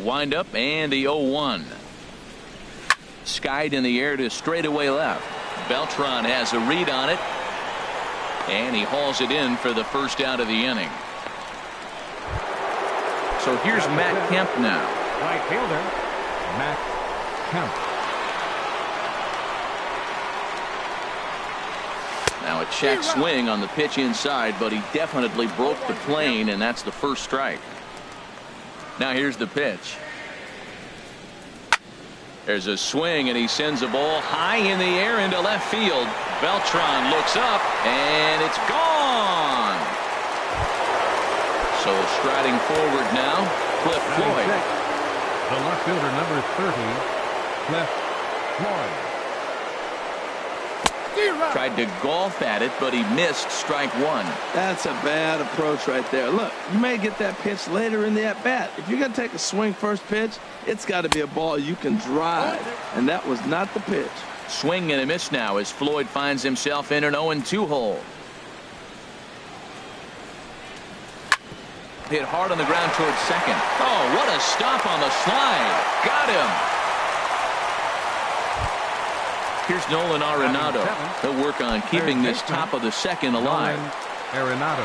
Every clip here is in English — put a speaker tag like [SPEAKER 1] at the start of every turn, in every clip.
[SPEAKER 1] windup and the 0-1. Skied in the air to straightaway left. Beltran has a read on it, and he hauls it in for the first out of the inning. So here's Matt Kemp now.
[SPEAKER 2] Right fielder, Matt Kemp.
[SPEAKER 1] Now a check swing on the pitch inside, but he definitely broke the plane, and that's the first strike. Now here's the pitch. There's a swing, and he sends a ball high in the air into left field. Beltran looks up, and it's gone. So striding forward now, Cliff Floyd.
[SPEAKER 2] The left fielder, number 30, Cliff Floyd.
[SPEAKER 1] Tried to golf at it, but he missed strike one.
[SPEAKER 3] That's a bad approach right there. Look, you may get that pitch later in the at-bat. If you're going to take a swing first pitch, it's got to be a ball you can drive, and that was not the pitch.
[SPEAKER 1] Swing and a miss now as Floyd finds himself in an 0-2 hole. Hit hard on the ground towards second. Oh, what a stop on the slide. Got him. Here's Nolan Arenado. He'll work on keeping this top of the second alive.
[SPEAKER 2] Arenado.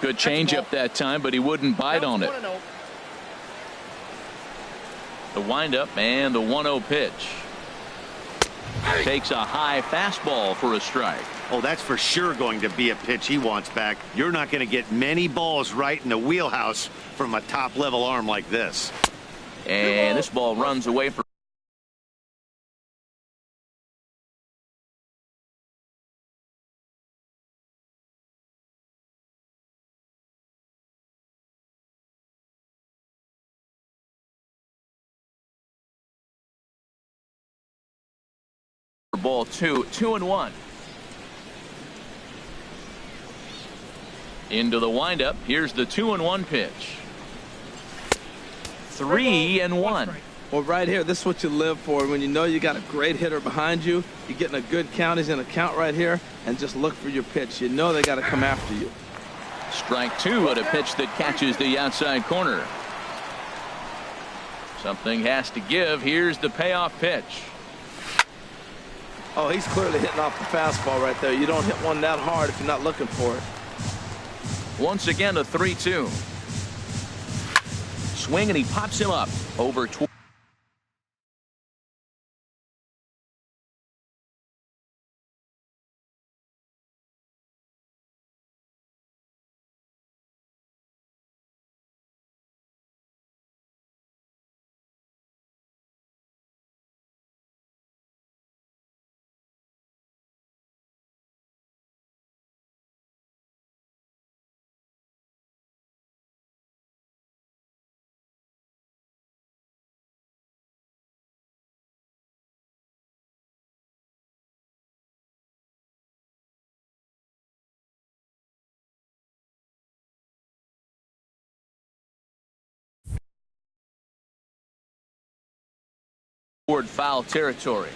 [SPEAKER 1] Good changeup that time, but he wouldn't bite on it. The windup and the 1-0 pitch. Takes a high fastball for a strike.
[SPEAKER 4] Oh, that's for sure going to be a pitch he wants back. You're not going to get many balls right in the wheelhouse from a top-level arm like this.
[SPEAKER 1] And this ball runs away for ball 2-1. Into the windup. Here's the 2-1 pitch. 3-1.
[SPEAKER 3] Well, right here, this is what you live for. When you know you got a great hitter behind you, you're getting a good count. He's in a count right here, and just look for your pitch. You know they got to come after you.
[SPEAKER 1] Strike two at a pitch that catches the outside corner. Something has to give. Here's the payoff pitch.
[SPEAKER 3] Oh, he's clearly hitting off the fastball right there. You don't hit one that hard if you're not looking for it.
[SPEAKER 1] Once again, a 3-2. Swing, and he pops him up over 20. Toward foul territory.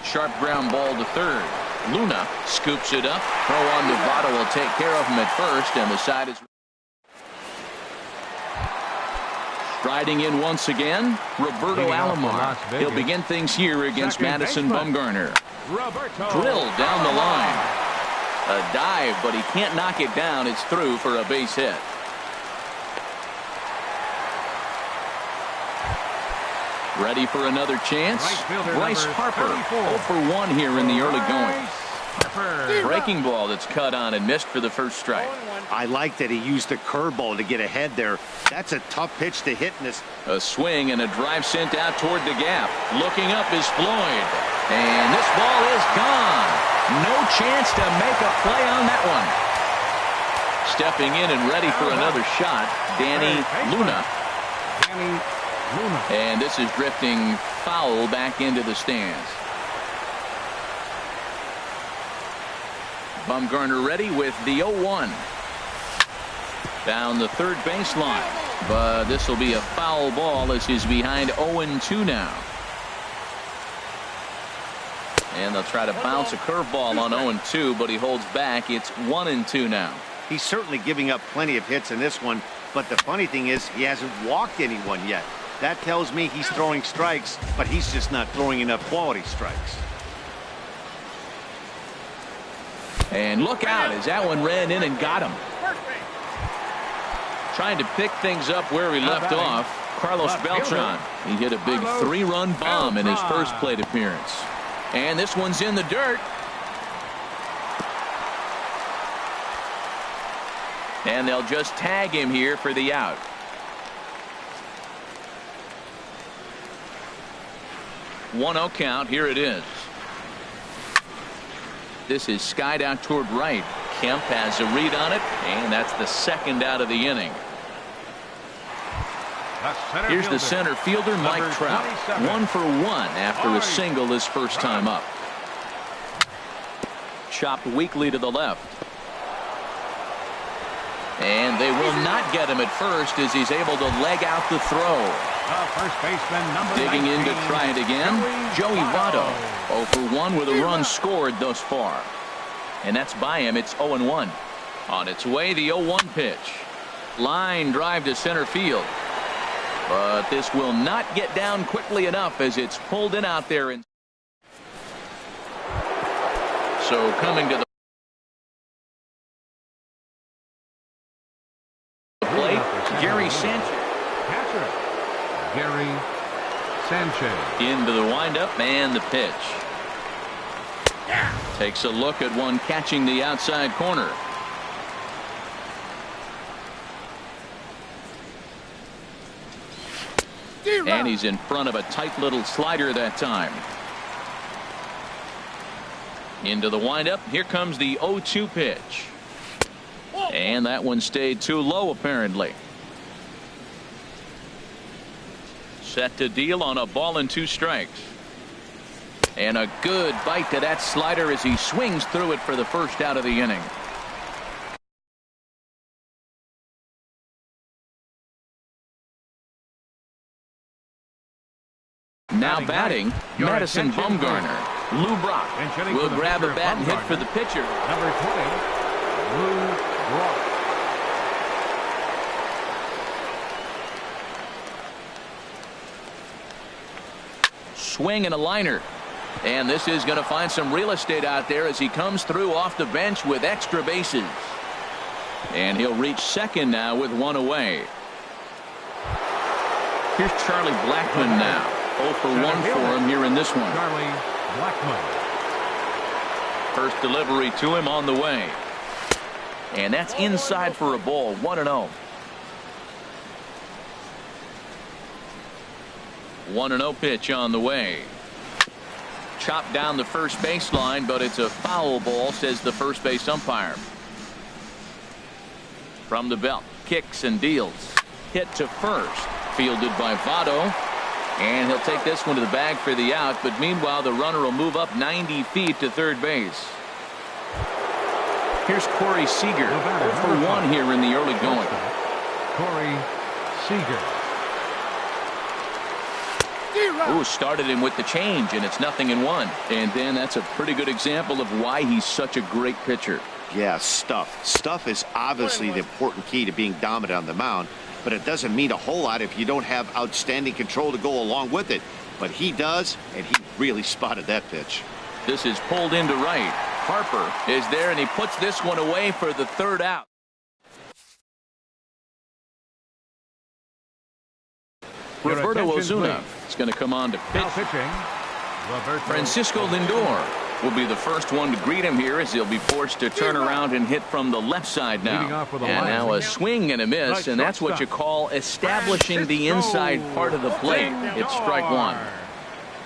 [SPEAKER 1] Sharp ground ball to third. Luna scoops it up. Throw on Nevada will take care of him at first, and the side is striding in once again. Roberto Alomar. He'll begin things here against Madison Bumgarner. Drilled down the line. A dive, but he can't knock it down. It's through for a base hit. Ready for another chance. Bryce Harper 0 for 1 here in the early going. Breaking ball that's cut on and missed for the first strike.
[SPEAKER 4] I like that he used the curveball to get ahead there. That's a tough pitch to hit in this.
[SPEAKER 1] A swing and a drive sent out toward the gap. Looking up is Floyd. And this ball is gone. No chance to make a play on that one. Stepping in and ready for another shot, Danny Luna. And this is drifting foul back into the stands. Bumgarner ready with the 0-1. Down the third baseline. But this will be a foul ball as he's behind 0-2 now. And they'll try to bounce a curveball on 0-2, but he holds back. It's 1-2 now.
[SPEAKER 4] He's certainly giving up plenty of hits in this one, but the funny thing is he hasn't walked anyone yet. That tells me he's throwing strikes, but he's just not throwing enough quality strikes.
[SPEAKER 1] And look out as that one ran in and got him. Trying to pick things up where he left off, Carlos Beltran. He hit a big 3-run bomb in his first plate appearance. And this one's in the dirt. And they'll just tag him here for the out. One-0 count. Here it is. This is skied out toward right. Kemp has a read on it, and that's the second out of the inning. Here's the center fielder, Mike Trout. 1 for 1 after a single his first time up. Chopped weakly to the left. And they will not get him at first as he's able to leg out the throw.
[SPEAKER 2] First baseman number
[SPEAKER 1] Digging in to try it again, Joey Votto. 0 for 1 with a run scored thus far. And that's by him. It's 0-1. On its way, the 0-1 pitch. Line drive to center field. But this will not get down quickly enough as it's pulled in out there. And so coming to the plate, Gary Sanchez.
[SPEAKER 2] Catcher, Gary Sanchez.
[SPEAKER 1] Into the windup and the pitch. Takes a look at one catching the outside corner. And he's in front of a tight little slider that time. Into the windup. Here comes the 0-2 pitch. And that one stayed too low apparently. Set to deal on a ball and 2 strikes. And a good bite to that slider as he swings through it for the first out of the inning. Now batting, Madison Bumgarner. Lou Brock will grab a bat and hit for the pitcher.
[SPEAKER 2] Number 20, Lou Brock.
[SPEAKER 1] Swing and a liner. And this is going to find some real estate out there as he comes through off the bench with extra bases. And he'll reach second now with 1 away. Here's Charlie Blackmon now. 0 for 1 for him here in this one.
[SPEAKER 2] Charlie Blackmon.
[SPEAKER 1] First delivery to him on the way. And that's inside for a ball. 1-0. 1-0 pitch on the way. Chopped down the first baseline, but it's a foul ball, says the first base umpire. From the belt, kicks and deals. Hit to first. Fielded by Votto. And he'll take this one to the bag for the out, but meanwhile the runner will move up 90 feet to third base. Here's Corey Seager. 0 for 1 here in the early going.
[SPEAKER 2] Corey Seager.
[SPEAKER 1] Ooh, started him with the change, and it's 0-1. And then that's a pretty good example of why he's such a great pitcher.
[SPEAKER 4] Yeah, stuff. Stuff is obviously the important key to being dominant on the mound, but it doesn't mean a whole lot if you don't have outstanding control to go along with it. But he does, and he really spotted that pitch.
[SPEAKER 1] This is pulled into right. Harper is there, and he puts this one away for the third out. Roberto Ozuna is going to come on to pitch.
[SPEAKER 2] Now pitching,
[SPEAKER 1] Francisco Lindor will be the first one to greet him here as he'll be forced to turn around and hit from the left side now. And now a swing and a miss, and that's what you call establishing the inside part of the plate. It's strike 1.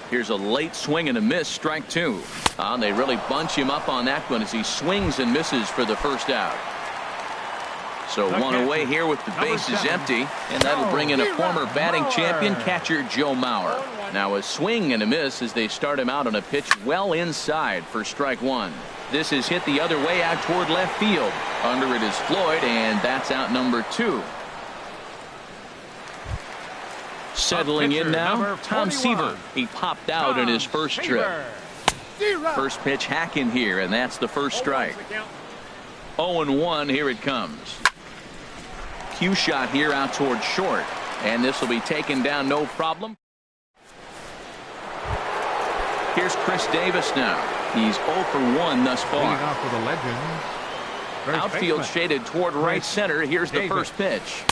[SPEAKER 1] Here's a late swing and a miss, strike 2. They really bunch him up on that one as he swings and misses for the first out. So 1 away here with the bases empty, and that'll bring in a former batting champion catcher Joe Mauer. Now a swing and a miss as they start him out on a pitch well inside for strike 1. This is hit the other way out toward left field. Under it is Floyd, and that's out number 2. Settling in now, Tom Seaver. He popped out in his first trip. First pitch hacking here, and that's the first strike. 0-1, here it comes. Cue shot here out towards short, and this will be taken down no problem. Here's Chris Davis now. He's 0 for 1 thus far.
[SPEAKER 2] Leading off for the Legends.
[SPEAKER 1] Outfield shaded toward right center. Here's the first pitch.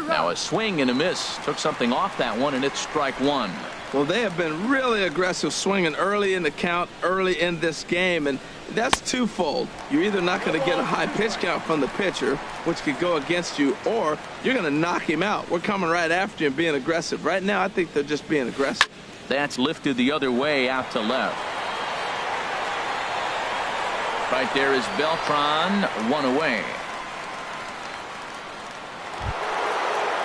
[SPEAKER 1] Now a swing and a miss. Took something off that one, and it's strike one.
[SPEAKER 3] Well, they have been really aggressive swinging early in the count, early in this game, and that's twofold. You're either not going to get a high pitch count from the pitcher, which could go against you, or you're going to knock him out. We're coming right after you and being aggressive. Right now, I think they're just being aggressive.
[SPEAKER 1] That's lifted the other way out to left. Right there is Beltran, one away.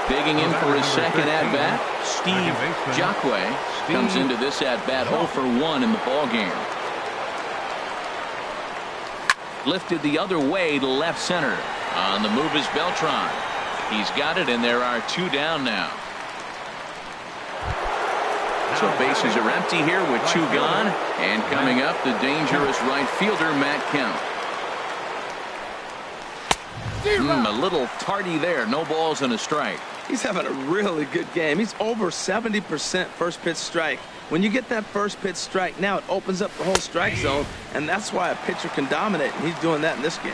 [SPEAKER 1] Digging in for his second at-bat, Steve Jacque comes into this at-bat 0 for 1 in the ballgame. Lifted the other way to left center. On the move is Beltran. He's got it, and there are 2 down now. So bases are empty here with 2 gone. And coming up, the dangerous right fielder, Matt Kemp. A little tardy there. No balls and a strike.
[SPEAKER 3] He's having a really good game. He's over 70% first pitch strike. When you get that first pitch strike, now it opens up the whole strike zone, and that's why a pitcher can dominate, and he's doing that in this game.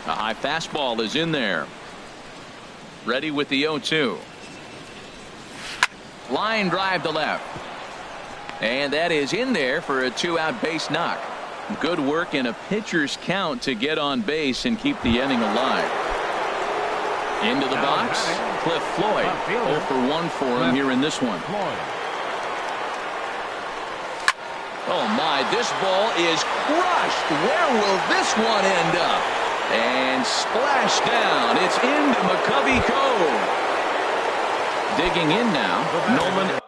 [SPEAKER 1] A high fastball is in there. Ready with the 0-2. Line drive to left. And that is in there for a 2-out base knock. Good work in a pitcher's count to get on base and keep the inning alive. Into the box, Cliff Floyd. 0 for 1 for him here in this one. Oh my, this ball is crushed. Where will this one end up? And splash down. It's into McCovey Cove. Digging in now, Nolan.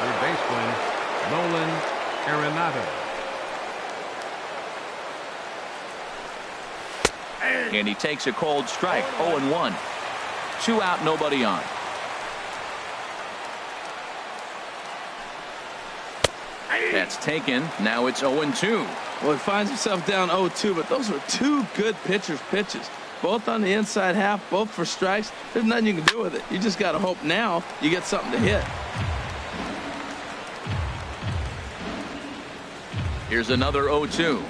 [SPEAKER 2] Third baseman, Nolan Arenado.
[SPEAKER 1] And he takes a cold strike. 0-1. 2 out, nobody on. That's taken. Now it's 0-2.
[SPEAKER 3] Well, he finds himself down 0-2, but those were 2 good pitchers' pitches. Both on the inside half, both for strikes. There's nothing you can do with it. You just got to hope now you get something to hit.
[SPEAKER 1] Here's another 0-2.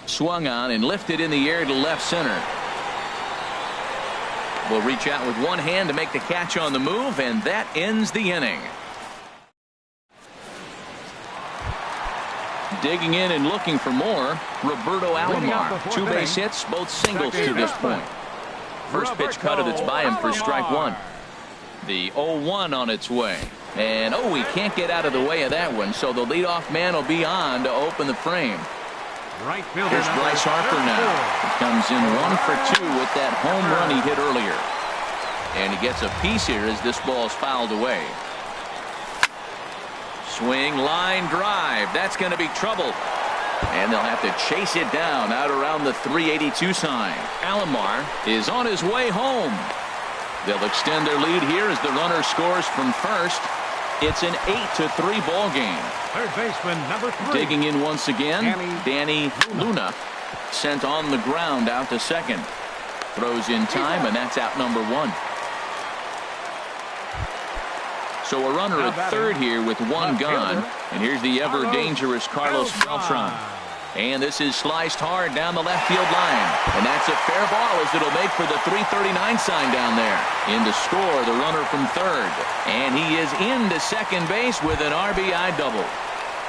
[SPEAKER 1] Swung on and lifted in the air to left center. Will reach out with one hand to make the catch on the move, and that ends the inning. Digging in and looking for more, Roberto Alomar. 2 base hits, both singles to this point. First pitch cutter that's by him for strike 1. The 0-1 on its way. And he can't get out of the way of that one, so the leadoff man will be on to open the frame.
[SPEAKER 2] Right fielder.
[SPEAKER 1] Here's Bryce Harper now. He comes in 1 for 2 with that home run he hit earlier. And he gets a piece here as this ball's fouled away. Swing, line drive. That's going to be trouble. And they'll have to chase it down out around the 382 sign. Alomar is on his way home. They'll extend their lead here as the runner scores from first. It's an 8-3 ball game.
[SPEAKER 2] Third baseman, number 3.
[SPEAKER 1] Digging in once again, Danny Luna. Sent on the ground out to second. Throws in time, and that's out number 1. So a runner at third here with 1 gone. And here's the ever dangerous Carlos Beltran. And this is sliced hard down the left field line. And that's a fair ball as it'll make for the 339 sign down there. In to score the runner from third. And he is into second base with an RBI double.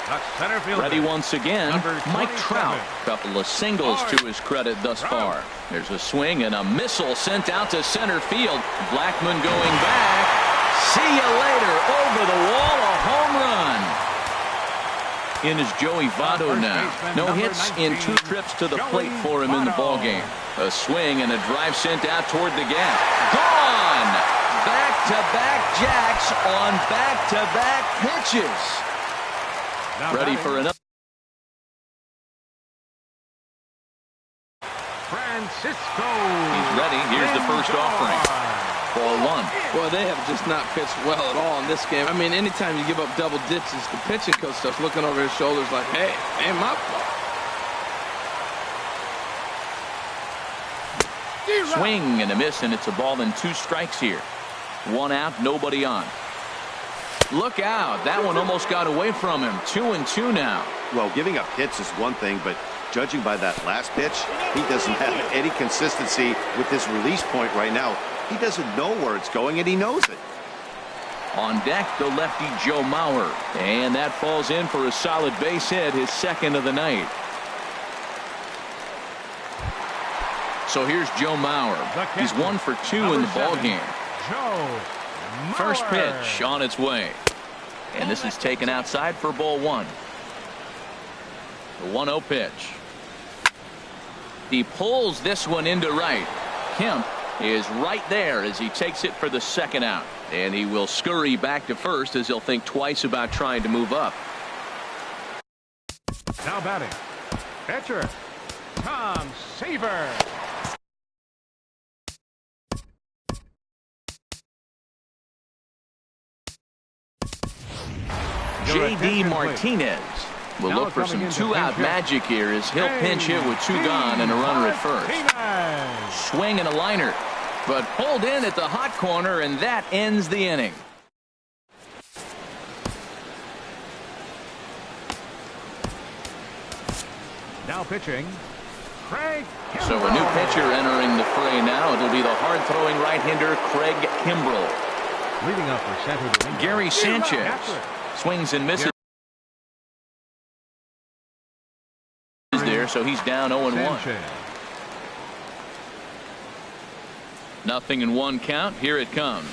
[SPEAKER 2] The center fielder.
[SPEAKER 1] Ready once again, Mike
[SPEAKER 2] 27.
[SPEAKER 1] Trout. Couple of singles to his credit thus far. There's a swing and a missile sent out to center field. Blackmon going back. See you later. Over the wall, a home run. In is Joey Votto now. No hits in 2 trips to the plate for him in the ballgame. A swing and a drive sent out toward the gap. Gone! Back-to-back jacks on back-to-back pitches. Ready for another.
[SPEAKER 2] Francisco.
[SPEAKER 1] He's ready. Here's the first offering. Ball 1.
[SPEAKER 3] Well, they have just not pitched well at all in this game. I mean, anytime you give up double digits, the pitching coach starts looking over his shoulders like, hey, ain't my fault.
[SPEAKER 1] Swing and a miss, and it's a ball and 2 strikes here. 1 out, nobody on. Look out. That one almost got away from him. 2-2 now.
[SPEAKER 4] Well, giving up hits is one thing, but judging by that last pitch, he doesn't have any consistency with his release point right now. He doesn't know where it's going, and he knows it.
[SPEAKER 1] On deck, the lefty Joe Mauer. And that falls in for a solid base hit, his second of the night. So here's Joe Mauer. He's 1 for 2 in the ballgame. First pitch on its way. And this is taken outside for ball 1. The 1-0 pitch. He pulls this one into right. Kemp is right there as he takes it for the second out. And he will scurry back to first as he'll think twice about trying to move up.
[SPEAKER 2] Now batting. Pitcher. Tom Seaver.
[SPEAKER 1] J.D. Martinez will look for some 2-out magic here as he'll pinch hit with 2 gone and a runner at first. Swing and a liner, but pulled in at the hot corner, and that ends the inning.
[SPEAKER 2] Now pitching. Craig Kimbrell.
[SPEAKER 1] So a new pitcher entering the fray now. It'll be the hard-throwing right-hander Craig Kimbrell.
[SPEAKER 2] Leading up for Santo Domingo.
[SPEAKER 1] Gary Sanchez swings and misses there, so he's down 0-1. Nothing in 1 count. Here it comes.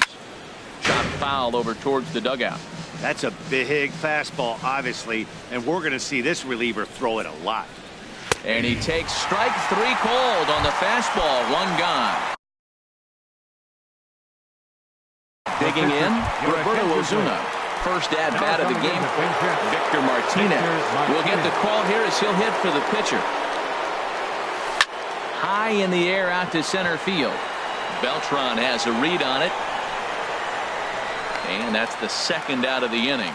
[SPEAKER 1] Shot foul over towards the dugout.
[SPEAKER 4] That's a big fastball, obviously, and we're going to see this reliever throw it a lot.
[SPEAKER 1] And he takes strike 3 cold on the fastball. 1 gone. Digging in, Roberto Ozuna. First at bat of the game. Victor Martinez will get the call here as he'll hit for the pitcher. High in the air out to center field. Beltran has a read on it. And that's the second out of the inning.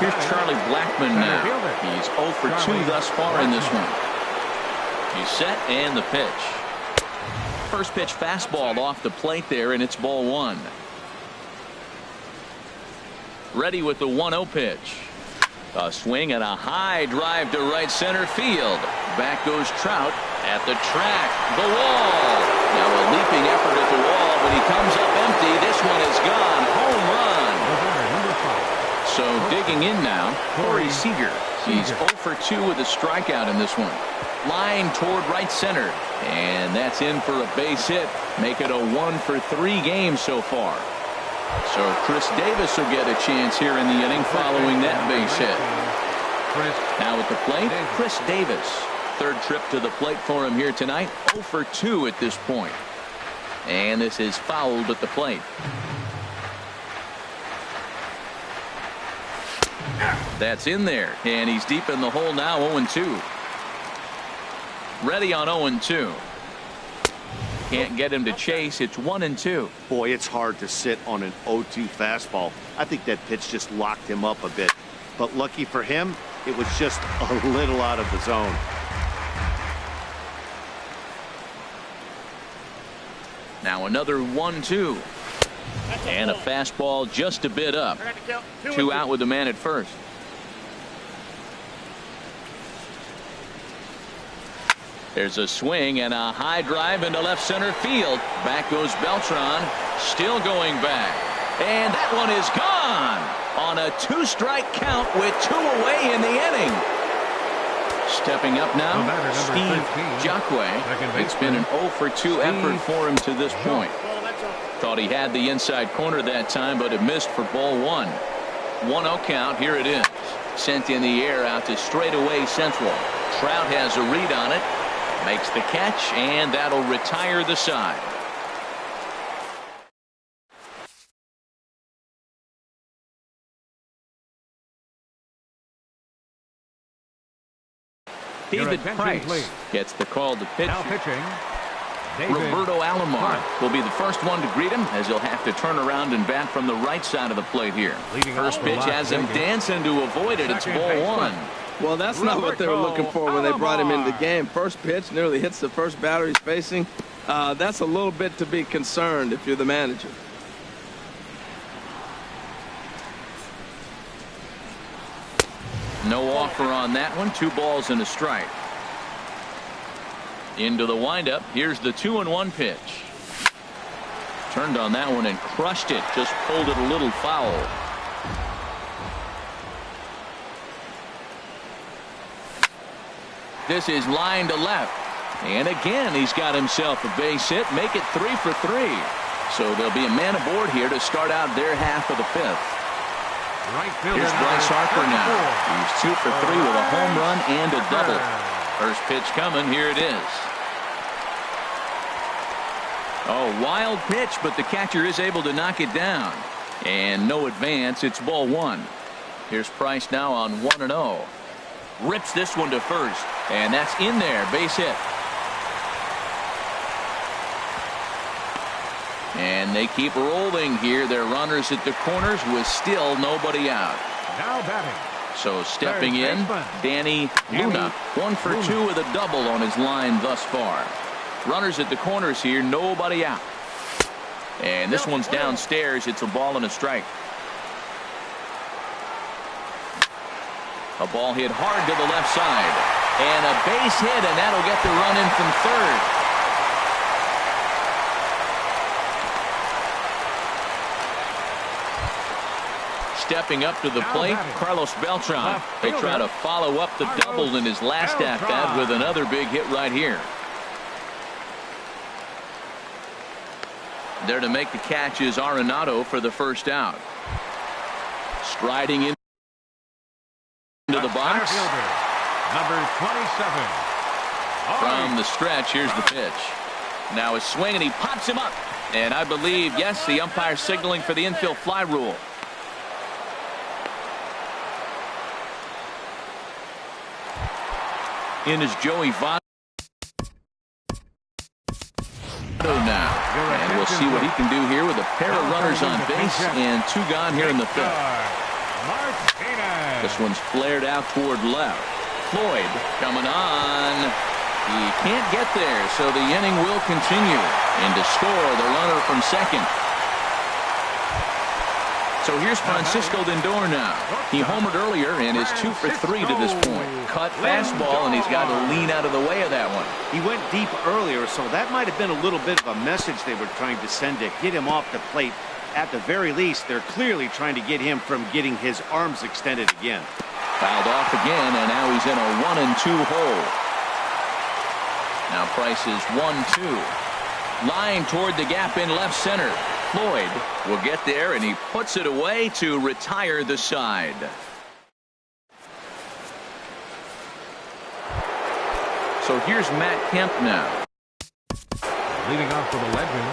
[SPEAKER 1] Here's Charlie Blackmon now. He's 0 for 2 thus far in this one. He's set and the pitch. First pitch fastball off the plate there, and it's ball 1. Ready with the 1-0 pitch. A swing and a high drive to right center field. Back goes Trout at the track. The wall. Now a leaping effort at the wall, but he comes up empty. This one is gone. Home run. So digging in now, Corey Seager. He's 0 for 2 with a strikeout in this one. Line toward right center. And that's in for a base hit. Make it a 1 for 3 game so far. So Chris Davis will get a chance here in the inning following that base hit. Now at the plate, Chris Davis. Third trip to the plate for him here tonight. 0 for 2 at this point. And this is fouled at the plate. That's in there. And he's deep in the hole now, 0-2. Ready on 0-2. Can't get him to chase. It's 1-2.
[SPEAKER 4] Boy, it's hard to sit on an 0-2 fastball. I think that pitch just locked him up a bit. But lucky for him, it was just a little out of the zone.
[SPEAKER 1] Now another 1-2. And a fastball just a bit up. 2 out with the man at first. There's a swing and a high drive into left center field. Back goes Beltran. Still going back. And that one is gone. on a 2-strike count with 2 away in the inning. Stepping up now, Steve Jacque. It's been an 0 for 2 effort for him to this point. Thought he had the inside corner that time, but it missed for ball 1. 1-0 count. Here it is. Sent in the air out to straightaway central. Trout has a read on it. Makes the catch, and that'll retire the side. David Price gets the call to pitch.
[SPEAKER 2] Now pitching,
[SPEAKER 1] Roberto Alomar will be the first one to greet him, as he'll have to turn around and bat from the right side of the plate here. First pitch has him dancing to avoid it. It's ball 1.
[SPEAKER 3] Well, that's not what they were looking for when they brought him into the game. First pitch nearly hits the first batter he's facing. That's a little bit to be concerned if you're the manager.
[SPEAKER 1] No offer on that one. 2 balls and a strike. Into the windup. Here's the 2-1 pitch. Turned on that one and crushed it. Just pulled it a little foul. This is line to left. And again, he's got himself a base hit. Make it 3 for 3. So there'll be a man aboard here to start out their half of the 5th. Here's Bryce Harper now. He's 2 for 3 with a home run and a double. First pitch coming. Here it is. Oh, wild pitch, but the catcher is able to knock it down. And no advance. It's ball 1. Here's Price now on 1-0. Rips this one to first. And that's in there. Base hit. And they keep rolling here. They're runners at the corners with still nobody out.
[SPEAKER 2] Now batting.
[SPEAKER 1] So stepping in, Danny Luna. 1 for 2 with a double on his line thus far. Runners at the corners here, nobody out. And this one's downstairs. It's a ball and a strike. A ball hit hard to the left side. And a base hit, and that'll get the run in from third. Stepping up to the plate, Carlos Beltran. They try to follow up the double in his last at-bat with another big hit right here. There to make the catch is Arenado for the first out. Striding into the box.
[SPEAKER 2] Number 27.
[SPEAKER 1] From the stretch, here's the pitch. Now a swing, and he pops him up. And I believe, yes, the umpire signaling for the infield fly rule. In is Joey Votto now. And we'll see what he can do here with a pair of runners on base and 2 gone here in the 5th. This one's flared out toward left. Floyd coming on. He can't get there, so the inning will continue. And to score, the runner from second. So here's Francisco Lindor now. He homered earlier and is 2 for 3 to this point. Cut fastball, and he's got to lean out of the way of that one.
[SPEAKER 4] He went deep earlier, so that might have been a little bit of a message they were trying to send to get him off the plate. At the very least, they're clearly trying to get him from getting his arms extended again.
[SPEAKER 1] Fouled off again, and now he's in a 1-2 hole. Now Price is 1-2. Line toward the gap in left center. Floyd will get there, and he puts it away to retire the side. So here's Matt Kemp now.
[SPEAKER 2] Leading off for the legend,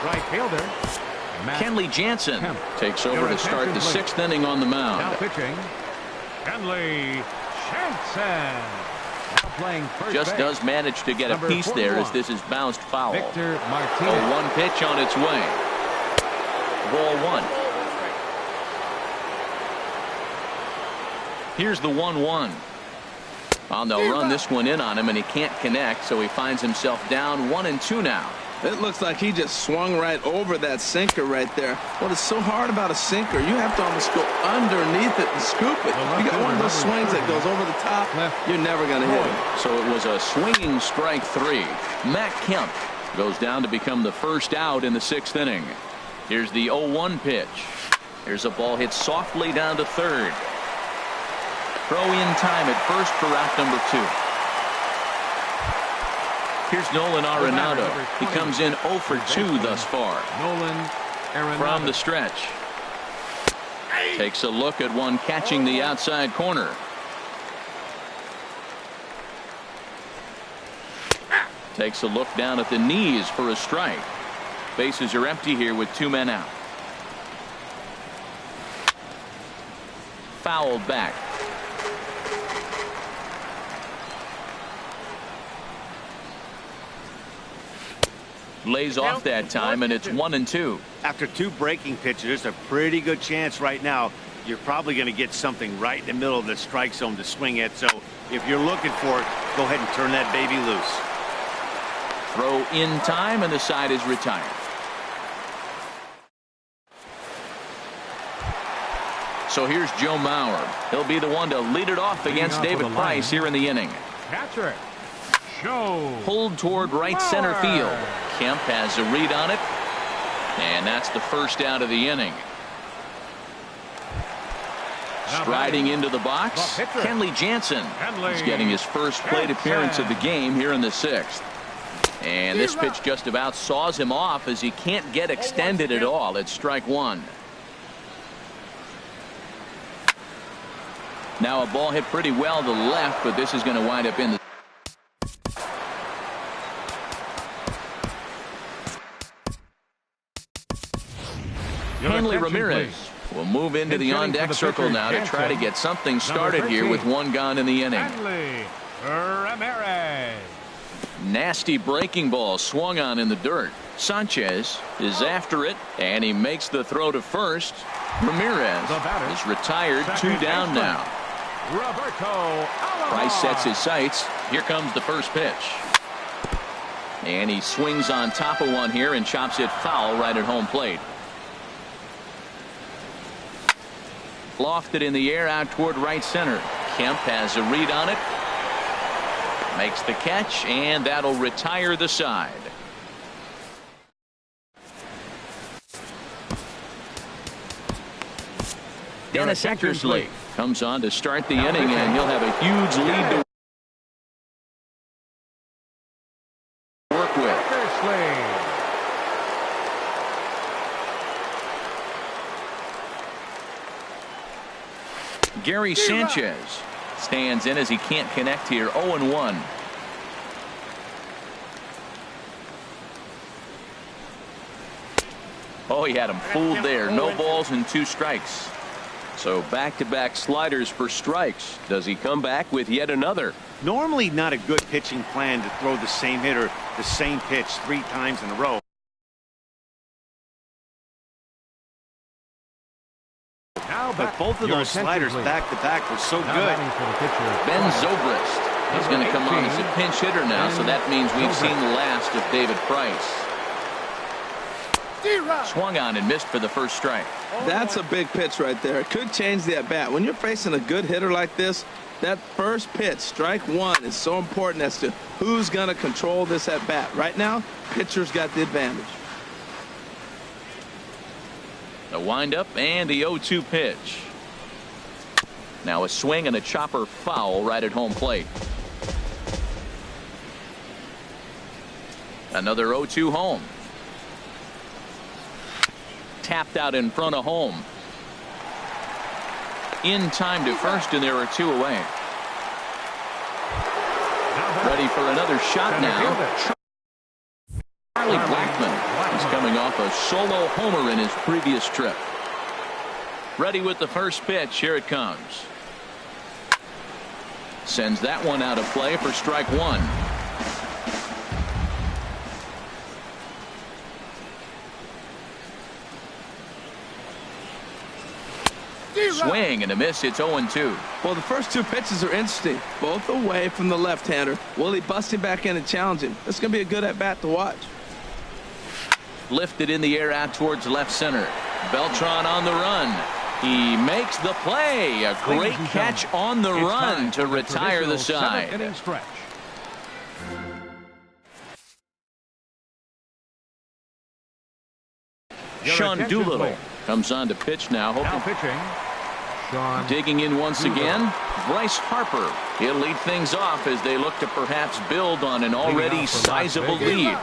[SPEAKER 2] right fielder,
[SPEAKER 1] Kenley Jansen takes over to start the 6th inning on the mound.
[SPEAKER 2] Now pitching, Kenley Jansen. Now playing first
[SPEAKER 1] Just
[SPEAKER 2] base.
[SPEAKER 1] does manage to get a piece there as this is bounced foul.
[SPEAKER 2] Victor
[SPEAKER 1] A
[SPEAKER 2] Martinez.
[SPEAKER 1] 1 pitch on its way. Ball 1. Here's the 1-1. They'll run this one in on him, and he can't connect, so he finds himself down 1-2 now.
[SPEAKER 3] It looks like he just swung right over that sinker right there. What is so hard about a sinker, you have to almost go underneath it and scoop it. You got one of those swings that goes over the top, you're never going to hit it.
[SPEAKER 1] So it was a swinging strike 3. Matt Kemp goes down to become the first out in the 6th inning. Here's the 0-1 pitch. Here's a ball hit softly down to third. Throw in time at first for out number 2. Here's Nolan Arenado. He comes in 0 for 2 thus far.
[SPEAKER 2] Nolan Arenado.
[SPEAKER 1] From the stretch. Takes a look at one catching the outside corner. Takes a look down at the knees for a strike. Bases are empty here with 2 men out. Fouled back. Lays off that time, and it's 1-2.
[SPEAKER 4] After 2 breaking pitches, there's a pretty good chance right now you're probably going to get something right in the middle of the strike zone to swing at. So if you're looking for it, go ahead and turn that baby loose.
[SPEAKER 1] Throw in time, and the side is retired. So here's Joe Mauer. He'll be the one to lead it off against David Price here in the inning.
[SPEAKER 2] Catcher. Show.
[SPEAKER 1] Pulled toward right center field. Kemp has a read on it. And that's the first out of the inning. Striding into the box, Kenley Jansen. He's getting his first plate appearance of the game here in the 6th. And this pitch just about saws him off as he can't get extended at all. It's strike 1. Now a ball hit pretty well to the left, but this is going to wind up in the Hanley Ramirez will move into the on-deck circle now to try to get something started here with 1 gone in the inning.
[SPEAKER 2] Hanley Ramirez.
[SPEAKER 1] Nasty breaking ball swung on in the dirt. Sanchez is after it, and he makes the throw to first. Ramirez is retired, 2 down now. Price sets his sights. Here comes the first pitch. And he swings on top of one here and chops it foul right at home plate. Lofted in the air out toward right center. Kemp has a read on it. Makes the catch, and that'll retire the side. Dennis Eckersley comes on to start the inning, and he'll have a huge lead to work with. Gary Sanchez stands in as he can't connect here. 0-1. Oh, he had him fooled there. No balls and 2 strikes. So back-to-back sliders for strikes. Does he come back with yet another?
[SPEAKER 4] Normally not a good pitching plan to throw the same hitter the same pitch 3 times in a row. But both of those sliders back-to-back were so good.
[SPEAKER 1] Ben Zobrist is going to come on as a pinch hitter now, so that means we've seen the last of David Price. Swung on and missed for the first strike.
[SPEAKER 3] That's a big pitch right there. It could change the at-bat. When you're facing a good hitter like this, that first pitch, strike 1, is so important as to who's going to control this at-bat. Right now, pitcher's got the advantage.
[SPEAKER 1] The windup and the 0-2 pitch. Now a swing and a chopper foul right at home plate. Another 0-2 home. Tapped out in front of home. In time to first, and there are 2 away. Ready for another shot now. Charlie Blackmon is coming off a solo homer in his previous trip. Ready with the first pitch. Here it comes. Sends that one out of play for strike 1. Swing and a miss. It's 0-2.
[SPEAKER 3] Well, the first 2 pitches are interesting. Both away from the left-hander. Will he bust him back in and challenge him? This is going to be a good at-bat to watch.
[SPEAKER 1] Lifted in the air out towards left center. Beltran on the run. He makes the play. A great catch on the run to retire the side. Sean Doolittle Comes on to pitch now.
[SPEAKER 2] Now pitching. Sean.
[SPEAKER 1] Digging in once again, Bryce Harper. He'll lead things off as they look to perhaps build on an already sizable lead.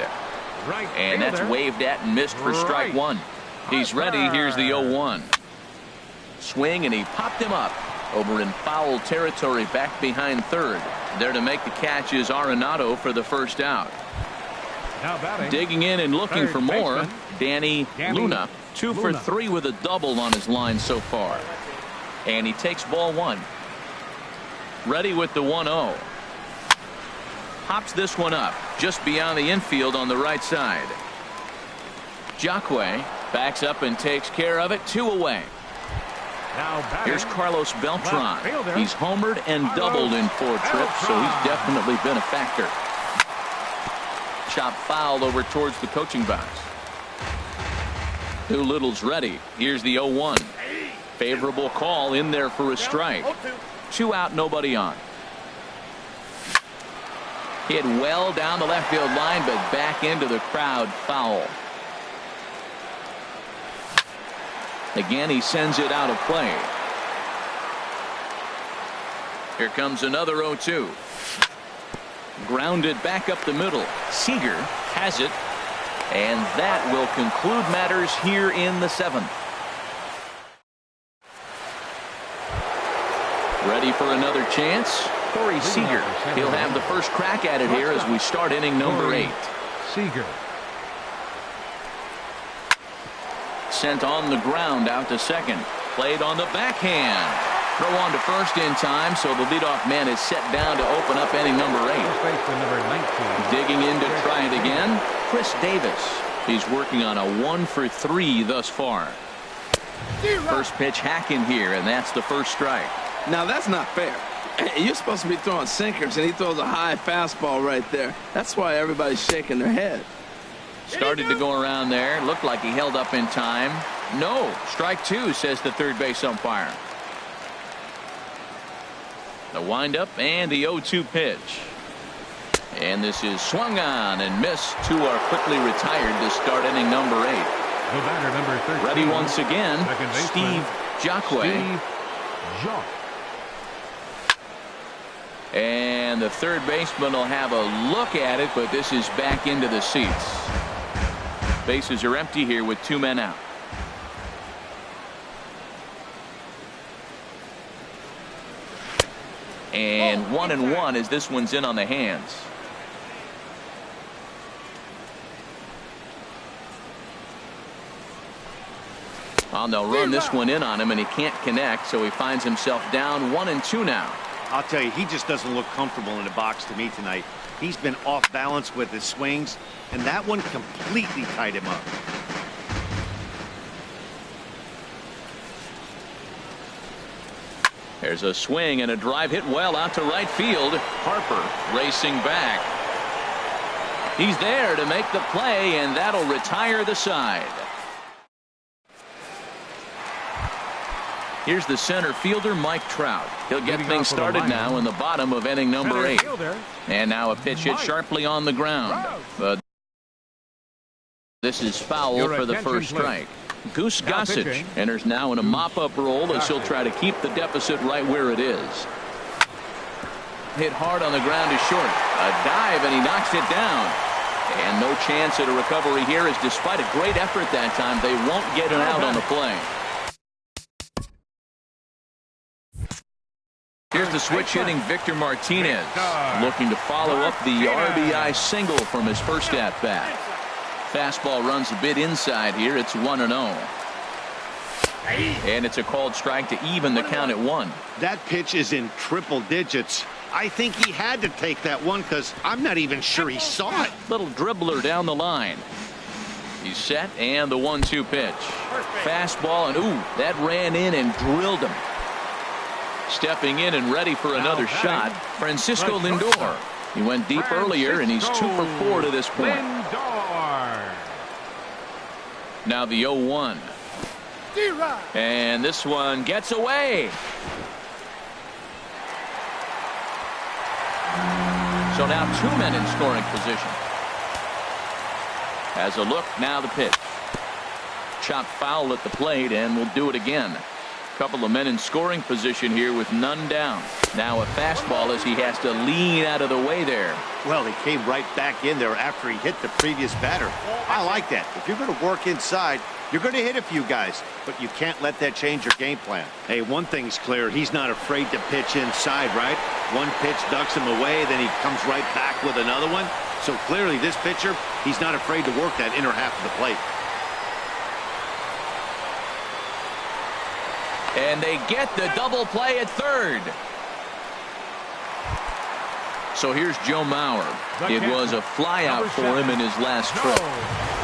[SPEAKER 2] Right
[SPEAKER 1] and that's waved at and missed for strike one. He's ready. Here's the 0-1. Swing, and he popped him up over in foul territory back behind third. There to make the catch is Arenado for the first out.
[SPEAKER 2] Now batting.
[SPEAKER 1] Digging in and looking for more,
[SPEAKER 2] baseman,
[SPEAKER 1] Danny Luna. 2 for 3 with a double on his line so far. And he takes ball one. Ready with the 1-0. Pops this one up just beyond the infield on the right side. Jacque backs up and takes care of it. 2 away.
[SPEAKER 2] Now batting.
[SPEAKER 1] Here's Carlos Beltran.
[SPEAKER 2] Left fielder.
[SPEAKER 1] He's homered and doubled in 4 trips, so he's definitely been a factor. Chop foul over towards the coaching box. Doolittle's ready. Here's the 0-1. Favorable call in there for a strike. 2 out, nobody on. Hit well down the left field line, but back into the crowd. Foul. Again, he sends it out of play. Here comes another 0-2. Grounded back up the middle. Seager has it, and that will conclude matters here in the 7th. Ready for another chance? Corey Seager. He'll have the first crack at it here as we start inning number 8.
[SPEAKER 2] Seager.
[SPEAKER 1] Sent on the ground out to second. Played on the backhand. Throw on to first in time, so the leadoff man is set down to open up inning number 8.
[SPEAKER 2] Number 19.
[SPEAKER 1] Digging in to try it again, Chris Davis. He's working on a 1 for 3 thus far. First pitch hacking here, and that's the first strike.
[SPEAKER 3] Now that's not fair. You're supposed to be throwing sinkers, and he throws a high fastball right there. That's why everybody's shaking their head.
[SPEAKER 1] Started to go around there. Looked like he held up in time. No. Strike 2, says the third base umpire. The windup and the 0-2 pitch. And this is swung on and missed. 2 are quickly retired to start inning number 8.
[SPEAKER 2] The batter, number 13.
[SPEAKER 1] Ready once again, Steve Jacque. And the third baseman will have a look at it, but this is back into the seats. Bases are empty here with 2 men out. And 1-1 as this one's in on the hands. Well, they'll run this one in on him, and he can't connect, so he finds himself down 1-2 now.
[SPEAKER 4] I'll tell you, he just doesn't look comfortable in the box to me tonight. He's been off balance with his swings, and that one completely tied him up.
[SPEAKER 1] There's a swing and a drive hit well out to right field. Harper racing back. He's there to make the play, and that'll retire the side. Here's the center fielder, Mike Trout. He'll get things started now in the bottom of inning number 8. And now a pitch hit sharply on the ground. But this is foul for the first strike. Goose Gossage enters now in a mop-up role as he'll try to keep the deficit right where it is. Hit hard on the ground is short. A dive, and he knocks it down. And no chance at a recovery here, as despite a great effort that time, they won't get an out on the play. Here's the switch-hitting Victor Martinez, looking to follow up the RBI single from his first at-bat. Fastball runs a bit inside here. It's 1-0. And it's a called strike to even the count at 1.
[SPEAKER 4] That pitch is in triple digits. I think he had to take that one because I'm not even sure he saw it.
[SPEAKER 1] Little dribbler down the line. He's set, and the 1-2 pitch. Fastball, and ooh, that ran in and drilled him. Stepping in and ready for another shot, Francisco Lindor. He went deep earlier, and he's 2 for 4 to this point. Now the 0-1. And this one gets away. So now 2 men in scoring position. As a look, now the pitch. chopped foul at the plate and will do it again. Couple of men in scoring position here with none down. Now a fastball as he has to lean out of the way there.
[SPEAKER 4] Well, he came right back in there after he hit the previous batter. I like that. If you're going to work inside, you're going to hit a few guys, but you can't let that change your game plan. Hey, one thing's clear. He's not afraid to pitch inside, right? One pitch ducks him away, then he comes right back with another one. So clearly this pitcher, he's not afraid to work that inner half of the plate.
[SPEAKER 1] And they get the double play at third. So here's Joe Mauer. It was a flyout for him in his last trip.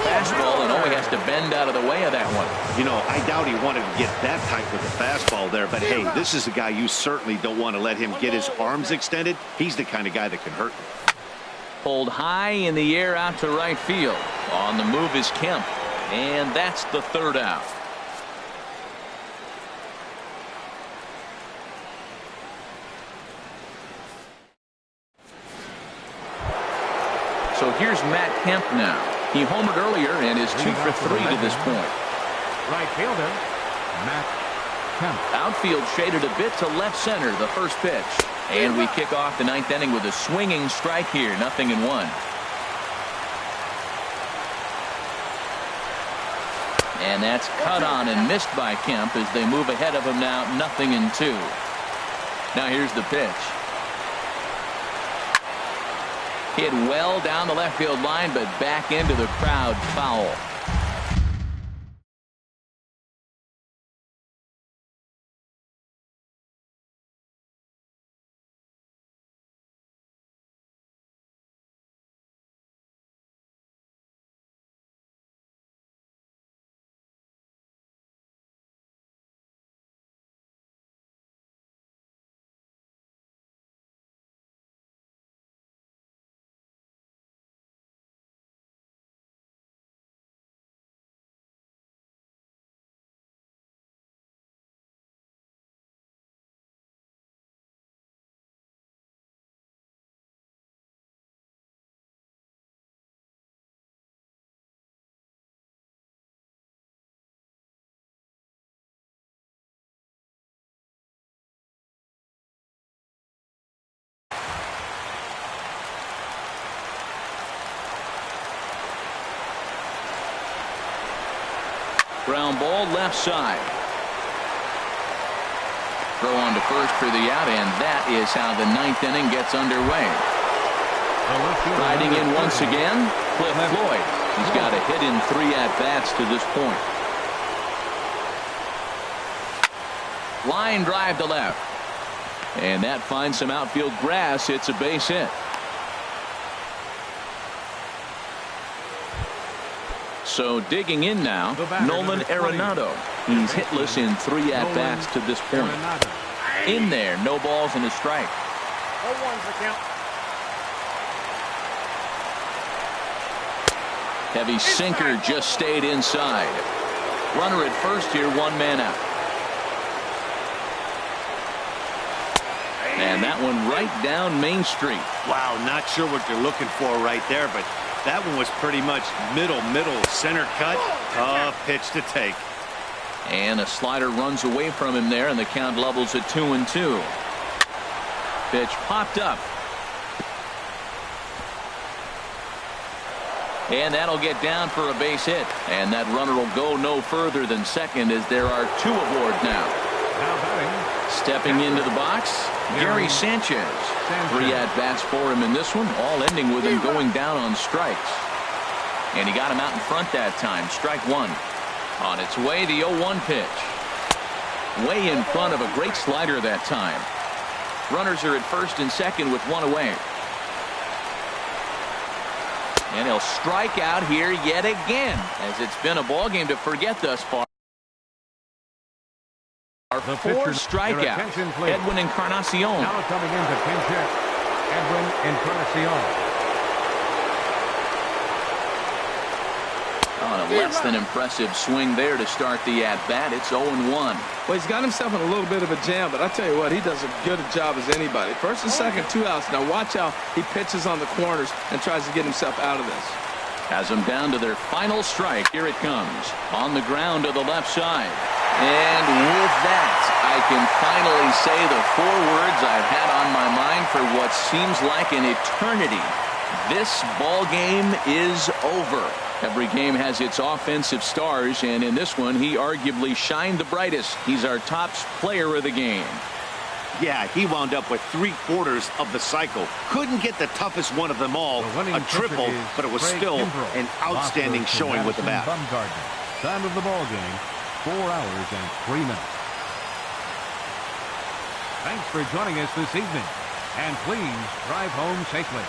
[SPEAKER 1] Fastball, and he has to bend out of the way of that one.
[SPEAKER 4] You know, I doubt he wanted to get that tight with the fastball there, but hey, this is a guy you certainly don't want to let him get his arms extended. He's the kind of guy that can hurt you.
[SPEAKER 1] Pulled high in the air out to right field. On the move is Kemp, and that's the third out. So here's Matt Kemp now. He homered earlier and is 2 for 3 to this point.
[SPEAKER 2] Right fielder, Matt Kemp.
[SPEAKER 1] Outfield shaded a bit to left center, the first pitch. And we kick off the ninth inning with a swinging strike here, 0-1. And that's cut on and missed by Kemp as they move ahead of him now, 0-2. Now here's the pitch. Hit well down the left field line, but back into the crowd, foul. Ground ball left side. Throw on to first for the out, and that is how the ninth inning gets underway. Riding in once again, Cliff Floyd. He's got a hit in 3 at-bats to this point. Line drive to left. And that finds some outfield grass. It's a base hit. So digging in now, Nolan Arenado. He's hitless in 3 at-bats to this point. In there, no balls and a strike.
[SPEAKER 5] 0-1's the count.
[SPEAKER 1] Heavy sinker just stayed inside. Runner at first here, 1 man out. And that one right down Main Street.
[SPEAKER 4] Wow, not sure what you're looking for right there, but that one was pretty much middle center cut. Tough pitch to take.
[SPEAKER 1] And a slider runs away from him there, and the count levels at 2-2. Pitch popped up. And that'll get down for a base hit. And that runner will go no further than second as there are 2 aboard now. Stepping into the box, Gary Sanchez. 3 at-bats for him in this one, all ending with him going down on strikes. And he got him out in front that time. Strike 1. On its way, the 0-1 pitch. Way in front of a great slider that time. Runners are at first and second with 1 away. And he'll strike out here yet again, as it's been a ball game to forget thus far. Our 4 strikeouts. Edwin Encarnacion.
[SPEAKER 2] Now coming into pinch hit, Edwin Encarnacion.
[SPEAKER 1] On a less than impressive swing there to start the at-bat. It's 0-1.
[SPEAKER 3] Well, he's got himself in a little bit of a jam, but I tell you what, he does as good a job as anybody. First and second, 2 outs. Now watch how he pitches on the corners and tries to get himself out of this.
[SPEAKER 1] Has them down to their final strike. Here it comes on the ground to the left side. And with that, I can finally say the 4 words I've had on my mind for what seems like an eternity. This ball game is over. Every game has its offensive stars, and in this one, he arguably shined the brightest. He's our top player of the game.
[SPEAKER 4] Yeah, he wound up with 3/4 of the cycle. Couldn't get the toughest one of them all, a triple, but it was still an outstanding showing with the bat.
[SPEAKER 2] Time of the ball game, 4 hours and 3 minutes. Thanks for joining us this evening, and please drive home safely.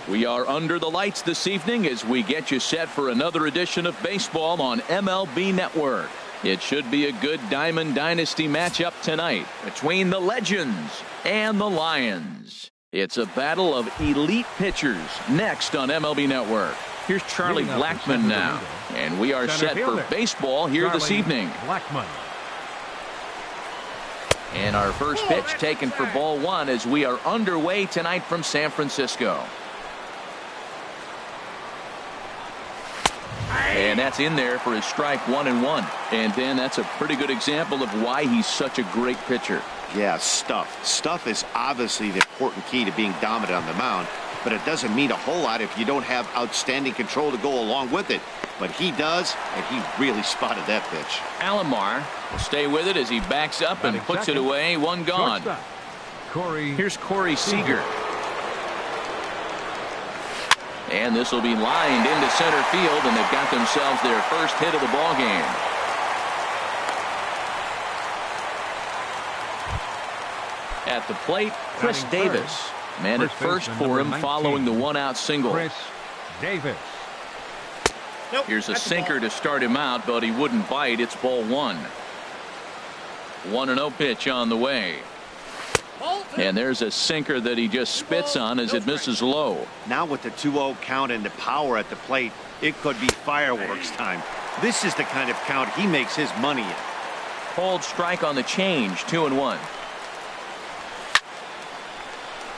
[SPEAKER 1] We are under the lights this evening as we get you set for another edition of baseball on MLB Network. It should be a good Diamond Dynasty matchup tonight between the Legends and the Lions. It's a battle of elite pitchers next on MLB Network. Here's Charlie Blackmon now, and we are set for baseball here this evening.
[SPEAKER 2] Blackmon.
[SPEAKER 1] And our first pitch taken for ball one as we are underway tonight from San Francisco. And that's in there for his strike 1-1. And then that's a pretty good example of why he's such a great pitcher.
[SPEAKER 4] Yeah, stuff. Stuff is obviously the important key to being dominant on the mound, but it doesn't mean a whole lot if you don't have outstanding control to go along with it. But he does, and he really spotted that pitch.
[SPEAKER 1] Alomar will stay with it as he backs up and puts it away. One gone. Here's Corey Seager. And this will be lined into center field, and they've got themselves their first hit of the ball game. At the plate, Chris Davis. Man at first for him following the one-out single.
[SPEAKER 2] Chris Davis.
[SPEAKER 1] Here's a sinker to start him out, but he wouldn't bite. It's ball one. 1-0 pitch on the way. And there's a sinker that he just spits on as it misses low.
[SPEAKER 4] Now with the 2-0 count and the power at the plate, it could be fireworks time. This is the kind of count he makes his money in.
[SPEAKER 1] Cold strike on the change, 2-1.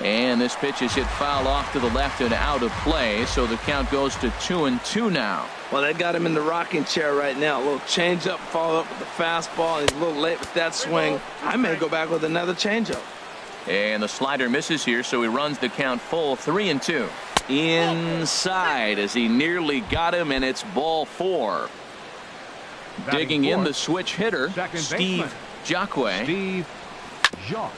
[SPEAKER 1] And this pitch is hit foul off to the left and out of play, so the count goes to 2-2 now.
[SPEAKER 3] Well, they got him in the rocking chair right now. A little changeup, follow up with the fastball. He's a little late with that swing. I may go back with another changeup.
[SPEAKER 1] And the slider misses here, so he runs the count full, 3-2. Inside as he nearly got him, and it's ball four. Digging in the switch hitter, Steve Jacque.
[SPEAKER 2] Steve Jacque.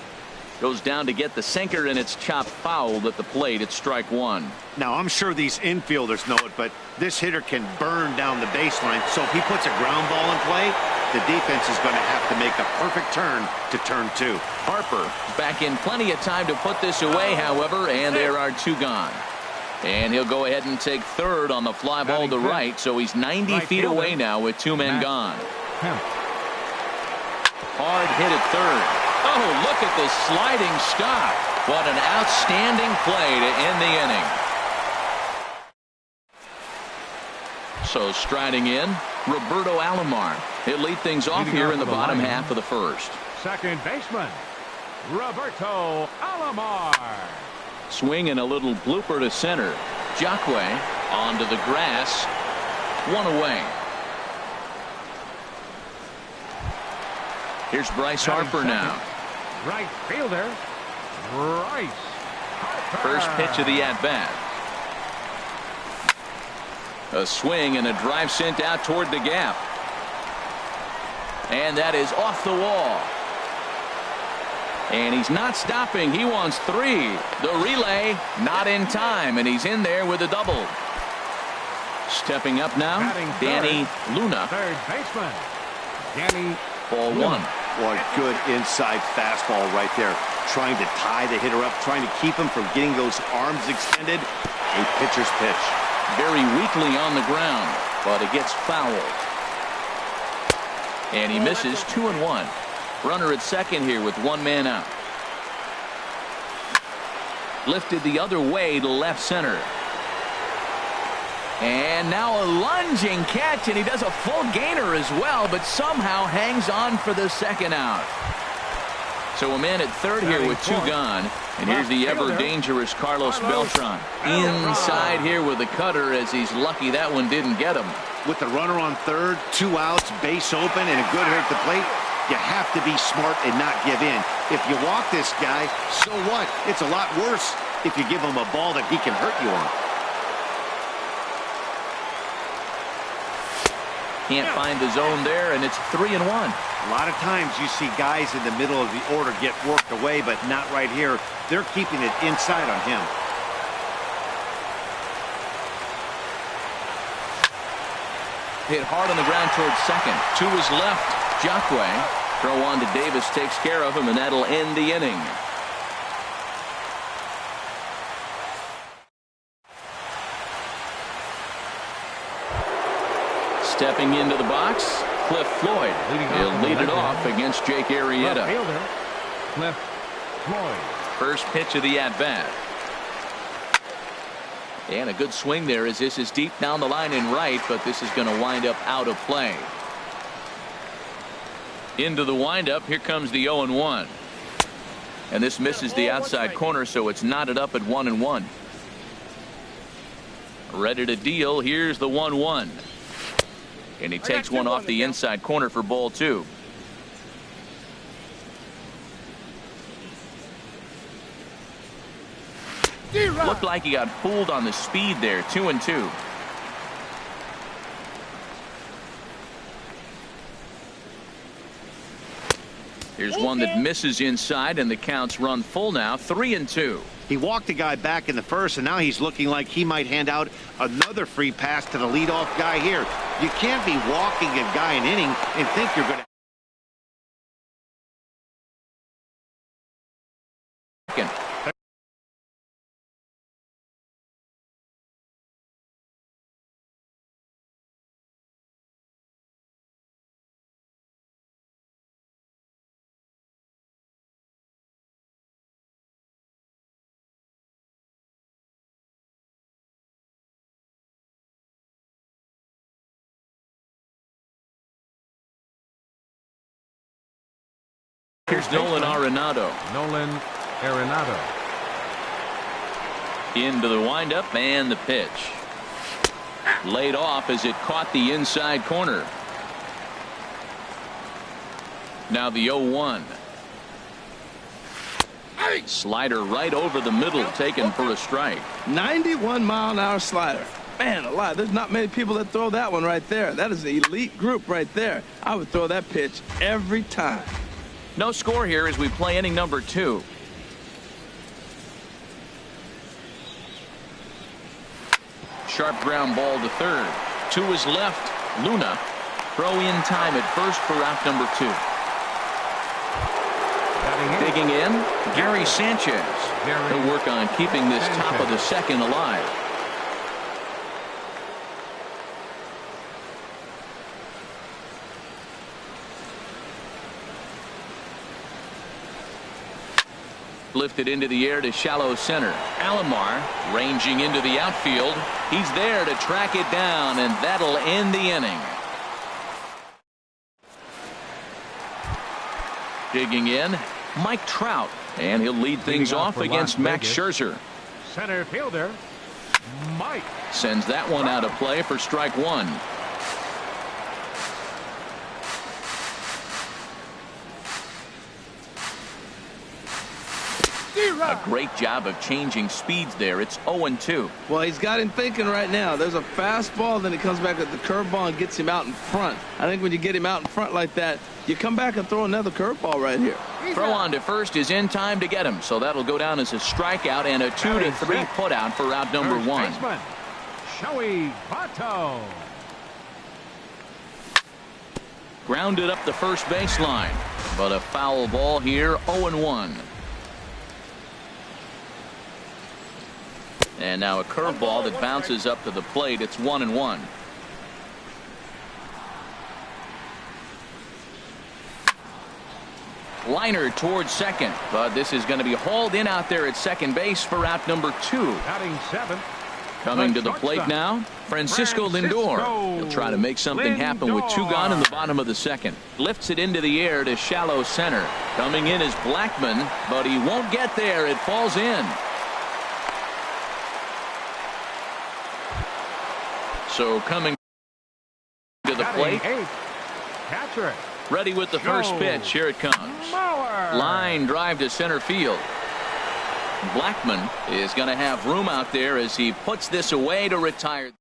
[SPEAKER 1] Goes down to get the sinker, and it's chopped foul at the plate. It's strike one.
[SPEAKER 4] Now, I'm sure these infielders know it, but this hitter can burn down the baseline. So if he puts a ground ball in play, the defense is going to have to make a perfect turn to turn two.
[SPEAKER 1] Harper back in plenty of time to put this away, however, and there are two gone. And he'll go ahead and take third on the fly ball to right, so he's 90 feet away now with two men gone. Hard hit at third. Oh, look at this sliding stop. What an outstanding play to end the inning. So striding in, Roberto Alomar. He'll lead things off here in the bottom half of the first.
[SPEAKER 2] Second baseman, Roberto Alomar.
[SPEAKER 1] Swing and a little blooper to center. Jacque onto the grass. One away. Here's Bryce Harper now.
[SPEAKER 2] Right fielder, Bryce Harper.
[SPEAKER 1] First pitch of the at-bat. A swing and a drive sent out toward the gap. And that is off the wall. And he's not stopping. He wants three. The relay not in time, and he's in there with a double. Stepping up now, Danny Luna.
[SPEAKER 2] Third baseman, Danny.
[SPEAKER 1] Ball one.
[SPEAKER 4] Boy, good inside fastball right there. Trying to tie the hitter up, trying to keep him from getting those arms extended. A pitcher's pitch.
[SPEAKER 1] Very weakly on the ground, but it gets fouled. And he misses 2-1. Runner at second here with one man out. Lifted the other way to left center. And now a lunging catch, and he does a full gainer as well, but somehow hangs on for the second out. So a man at third here with two gone. And here's the ever-dangerous Carlos Beltran. Inside here with the cutter, as he's lucky that one didn't get him.
[SPEAKER 4] With the runner on third, 2 outs, base open, and a good hit at the plate, you have to be smart and not give in. If you walk this guy, so what? It's a lot worse if you give him a ball that he can hurt you on.
[SPEAKER 1] Can't find the zone there, and it's 3-1.
[SPEAKER 4] A lot of times you see guys in the middle of the order get worked away, but not right here. They're keeping it inside on him.
[SPEAKER 1] Hit hard on the ground towards second. To his left, Jacque. Throw on to Davis, takes care of him, and that'll end the inning. Stepping into the box, Cliff Floyd. He'll lead it off against Jake Arrieta.
[SPEAKER 2] Cliff Floyd.
[SPEAKER 1] First pitch of the at-bat. And a good swing there as this is deep down the line in right, but this is going to wind up out of play. Into the windup, here comes the 0-1. And this misses the outside corner, so it's knotted up at 1-1. Ready to deal, here's the 1-1. And he takes one off the inside corner for ball 2. Looked like he got fooled on the speed there. 2-2. Here's one that misses inside, and the count's run full now. 3-2.
[SPEAKER 4] He walked the guy back in the first, and now he's looking like he might hand out another free pass to the leadoff guy here. You can't be walking a guy an inning and think you're going to.
[SPEAKER 1] Here's Nolan Arenado. Into the windup and the pitch. Laid off as it caught the inside corner. Now the 0-1. Slider right over the middle, taken for a strike.
[SPEAKER 3] 91-mile-an-hour slider. Man alive, there's not many people that throw that one right there. That is an elite group right there. I would throw that pitch every time.
[SPEAKER 1] No score here as we play inning number 2. Sharp ground ball to third. To his left, Luna. Throw in time at first for out number 2. Digging in, Gary Sanchez. He'll work on keeping this top of the second alive. Lifted into the air to shallow center. Alomar ranging into the outfield. He's there to track it down, and that'll end the inning. Digging in, Mike Trout, and he'll lead things off against Max Scherzer.
[SPEAKER 2] Center fielder, Mike.
[SPEAKER 1] Sends that one out of play for strike 1. A great job of changing speeds there. It's 0-2.
[SPEAKER 3] Well, he's got him thinking right now. There's a fastball, then he comes back with the curveball and gets him out in front. I think when you get him out in front like that, you come back and throw another curveball right here.
[SPEAKER 1] Throw on to first is in time to get him, so that'll go down as a strikeout and a 2-3 putout for out number 1.
[SPEAKER 2] Shohei Bato.
[SPEAKER 1] Grounded up the first baseline, but a foul ball here. 0-1. And now a curveball that bounces up to the plate. It's 1-1. Liner towards second, but this is going to be hauled in out there at second base for out number 2.
[SPEAKER 2] Batting 7.
[SPEAKER 1] Coming to the plate now, Francisco Lindor. He'll try to make something happen with 2 gone in the bottom of the second. Lifts it into the air to shallow center. Coming in is Blackman, but he won't get there. It falls in. So coming to the plate.
[SPEAKER 2] Catcher.
[SPEAKER 1] Ready with the first pitch. Here it comes. Line drive to center field. Blackman is going to have room out there as he puts this away to retire.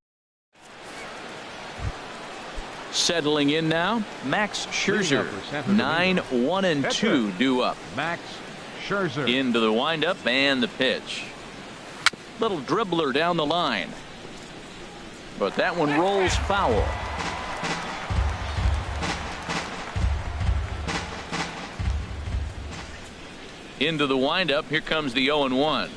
[SPEAKER 1] Settling in now, Max Scherzer. 9-1-2 due up.
[SPEAKER 2] Max Scherzer.
[SPEAKER 1] Into the windup and the pitch. Little dribbler down the line. But that one rolls foul. Into the windup. Here comes the 0-1.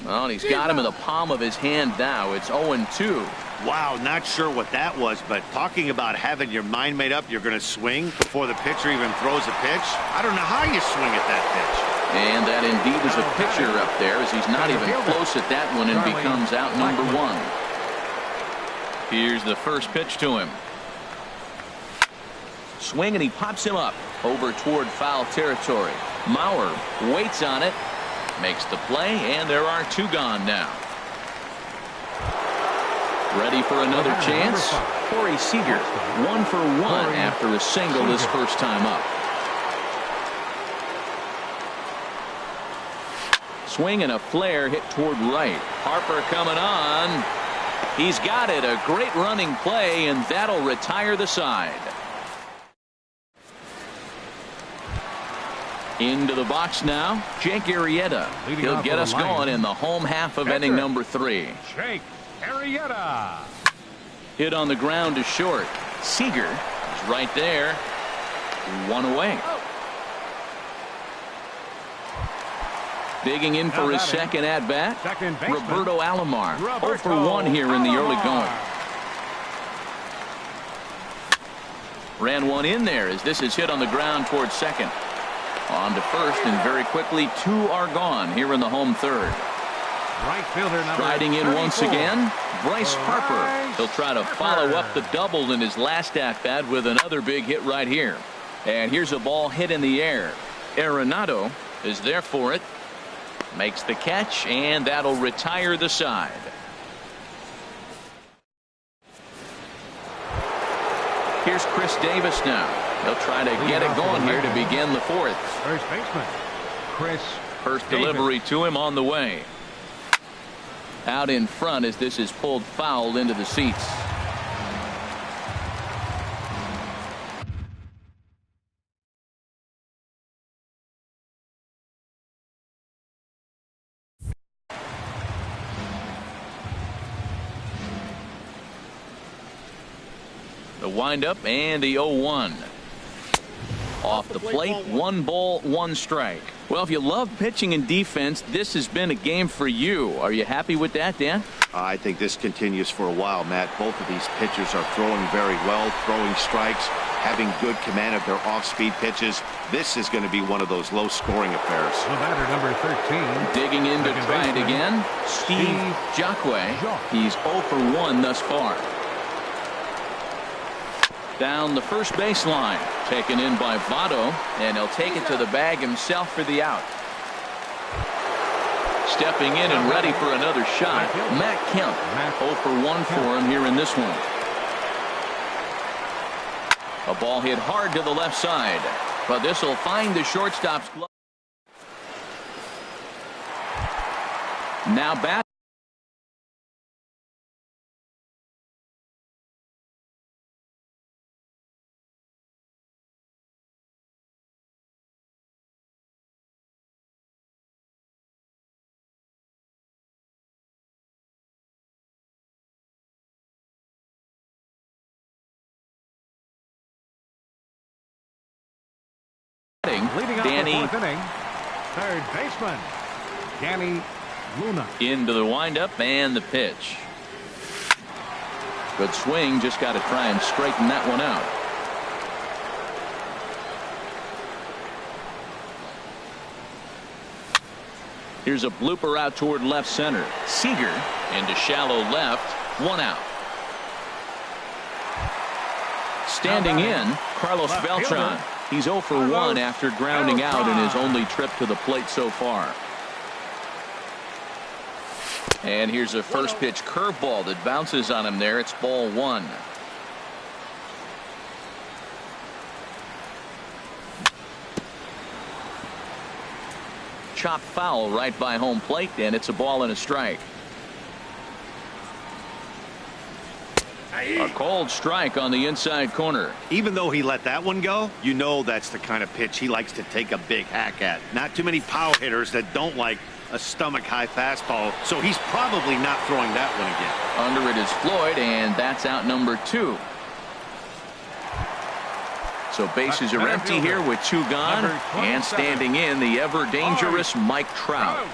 [SPEAKER 1] Well, and he's got him in the palm of his hand now. It's 0-2.
[SPEAKER 4] Wow, not sure what that was, but talking about having your mind made up you're going to swing before the pitcher even throws a pitch. I don't know how you swing at that pitch.
[SPEAKER 1] And that indeed is a pitcher up there, as he's not even close at that one and becomes out number 1. Here's the first pitch to him. Swing, and he pops him up over toward foul territory. Mauer waits on it, makes the play, and there are 2 gone now. Ready for another chance? Corey Seager, 1 for 1 after a single his first time up. Swing and a flare hit toward right. Harper coming on. He's got it. A great running play, and that'll retire the side. Into the box now, Jake Arrieta. He'll get us going in the home half of inning number 3.
[SPEAKER 2] Jake Arrieta.
[SPEAKER 1] Hit on the ground to short. Seager is right there. 1 away. Digging in for his second at-bat, Roberto Alomar. 0 for 1 here in the early going. Ran one in there as this is hit on the ground towards second. On to first, and very quickly 2 are gone here in the home third.
[SPEAKER 2] Right fielder number
[SPEAKER 1] Riding in
[SPEAKER 2] 34.
[SPEAKER 1] once again, Bryce Harper. He'll try to follow up the double in his last at-bat with another big hit right here. And here's a ball hit in the air. Arenado is there for it. Makes the catch, and that'll retire the side. Here's Chris Davis now. He'll try to get it going here to begin the 4th.
[SPEAKER 2] First baseman Chris
[SPEAKER 1] First
[SPEAKER 2] Davis.
[SPEAKER 1] delivery to him on the way. Out in front as this is pulled foul into the seats. The windup and the 0-1. Off the plate, 1 ball, 1 strike. Well, if you love pitching and defense, this has been a game for you. Are you happy with that, Dan?
[SPEAKER 4] I think this continues for a while, Matt. Both of these pitchers are throwing very well, throwing strikes, having good command of their off-speed pitches. This is going to be one of those low-scoring affairs.
[SPEAKER 2] The batter number 13.
[SPEAKER 1] Digging in to try it again, Steve Jacque. He's 0 for 1 thus far. Down the first baseline, taken in by Votto, and he'll take it to the bag himself for the out. Stepping in and ready for another shot, Matt Kemp. 0 for 1 for him here in this one. A ball hit hard to the left side, but this will find the shortstop's glove. Now back.
[SPEAKER 2] Leading off
[SPEAKER 1] Danny.
[SPEAKER 2] the 4th inning, third baseman Danny Luna.
[SPEAKER 1] Into the windup and the pitch. Good swing, just got to try and straighten that one out. Here's a blooper out toward left center. Seager into shallow left. 1 out. Standing in, Carlos Beltran. He's 0 for 1 after grounding out in his only trip to the plate so far. And here's a first pitch curveball that bounces on him there. It's ball 1. Chop foul right by home plate, and it's a ball and a strike. A cold strike on the inside corner.
[SPEAKER 4] Even though he let that one go, you know that's the kind of pitch he likes to take a big hack at. Not too many power hitters that don't like a stomach-high fastball, so he's probably not throwing that one again.
[SPEAKER 1] Under it is Floyd, and that's out number 2. So bases are empty here with 2 gone, and standing in the ever-dangerous Mike Trout.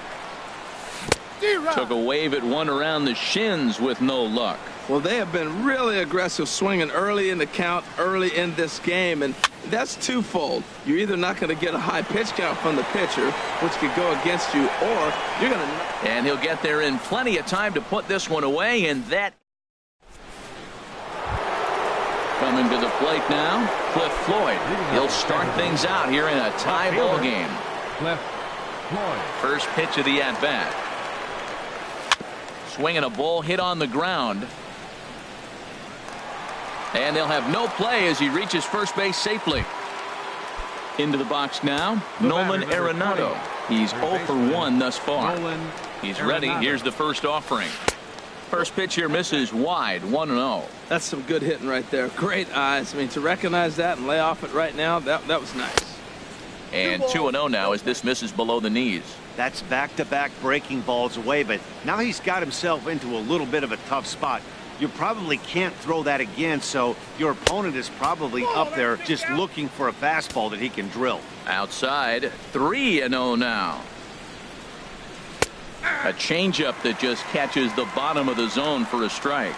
[SPEAKER 1] Took a wave at one around the shins with no luck.
[SPEAKER 3] Well, they have been really aggressive swinging early in the count, early in this game, and that's twofold. You're either not going to get a high pitch count from the pitcher, which could go against you, or you're going to...
[SPEAKER 1] And he'll get there in plenty of time to put this one away, and that... Coming to the plate now, Cliff Floyd. He'll start things out here in a tie ball game.
[SPEAKER 2] Cliff Floyd.
[SPEAKER 1] First pitch of the at-bat. Swinging a ball hit on the ground. And they'll have no play as he reaches first base safely. Into the box now, Nolan Arenado. He's 0 for 1 thus far. He's ready. Here's the first offering. First pitch here misses wide, 1-0.
[SPEAKER 3] That's some good hitting right there. Great eyes. I mean, to recognize that and lay off it right now, that was nice.
[SPEAKER 1] And 2-0 now as this misses below the knees.
[SPEAKER 4] That's back-to-back breaking balls away, but now he's got himself into a little bit of a tough spot. You probably can't throw that again, so your opponent is probably up there just looking for a fastball that he can drill.
[SPEAKER 1] Outside, 3-0 now. A changeup that just catches the bottom of the zone for a strike.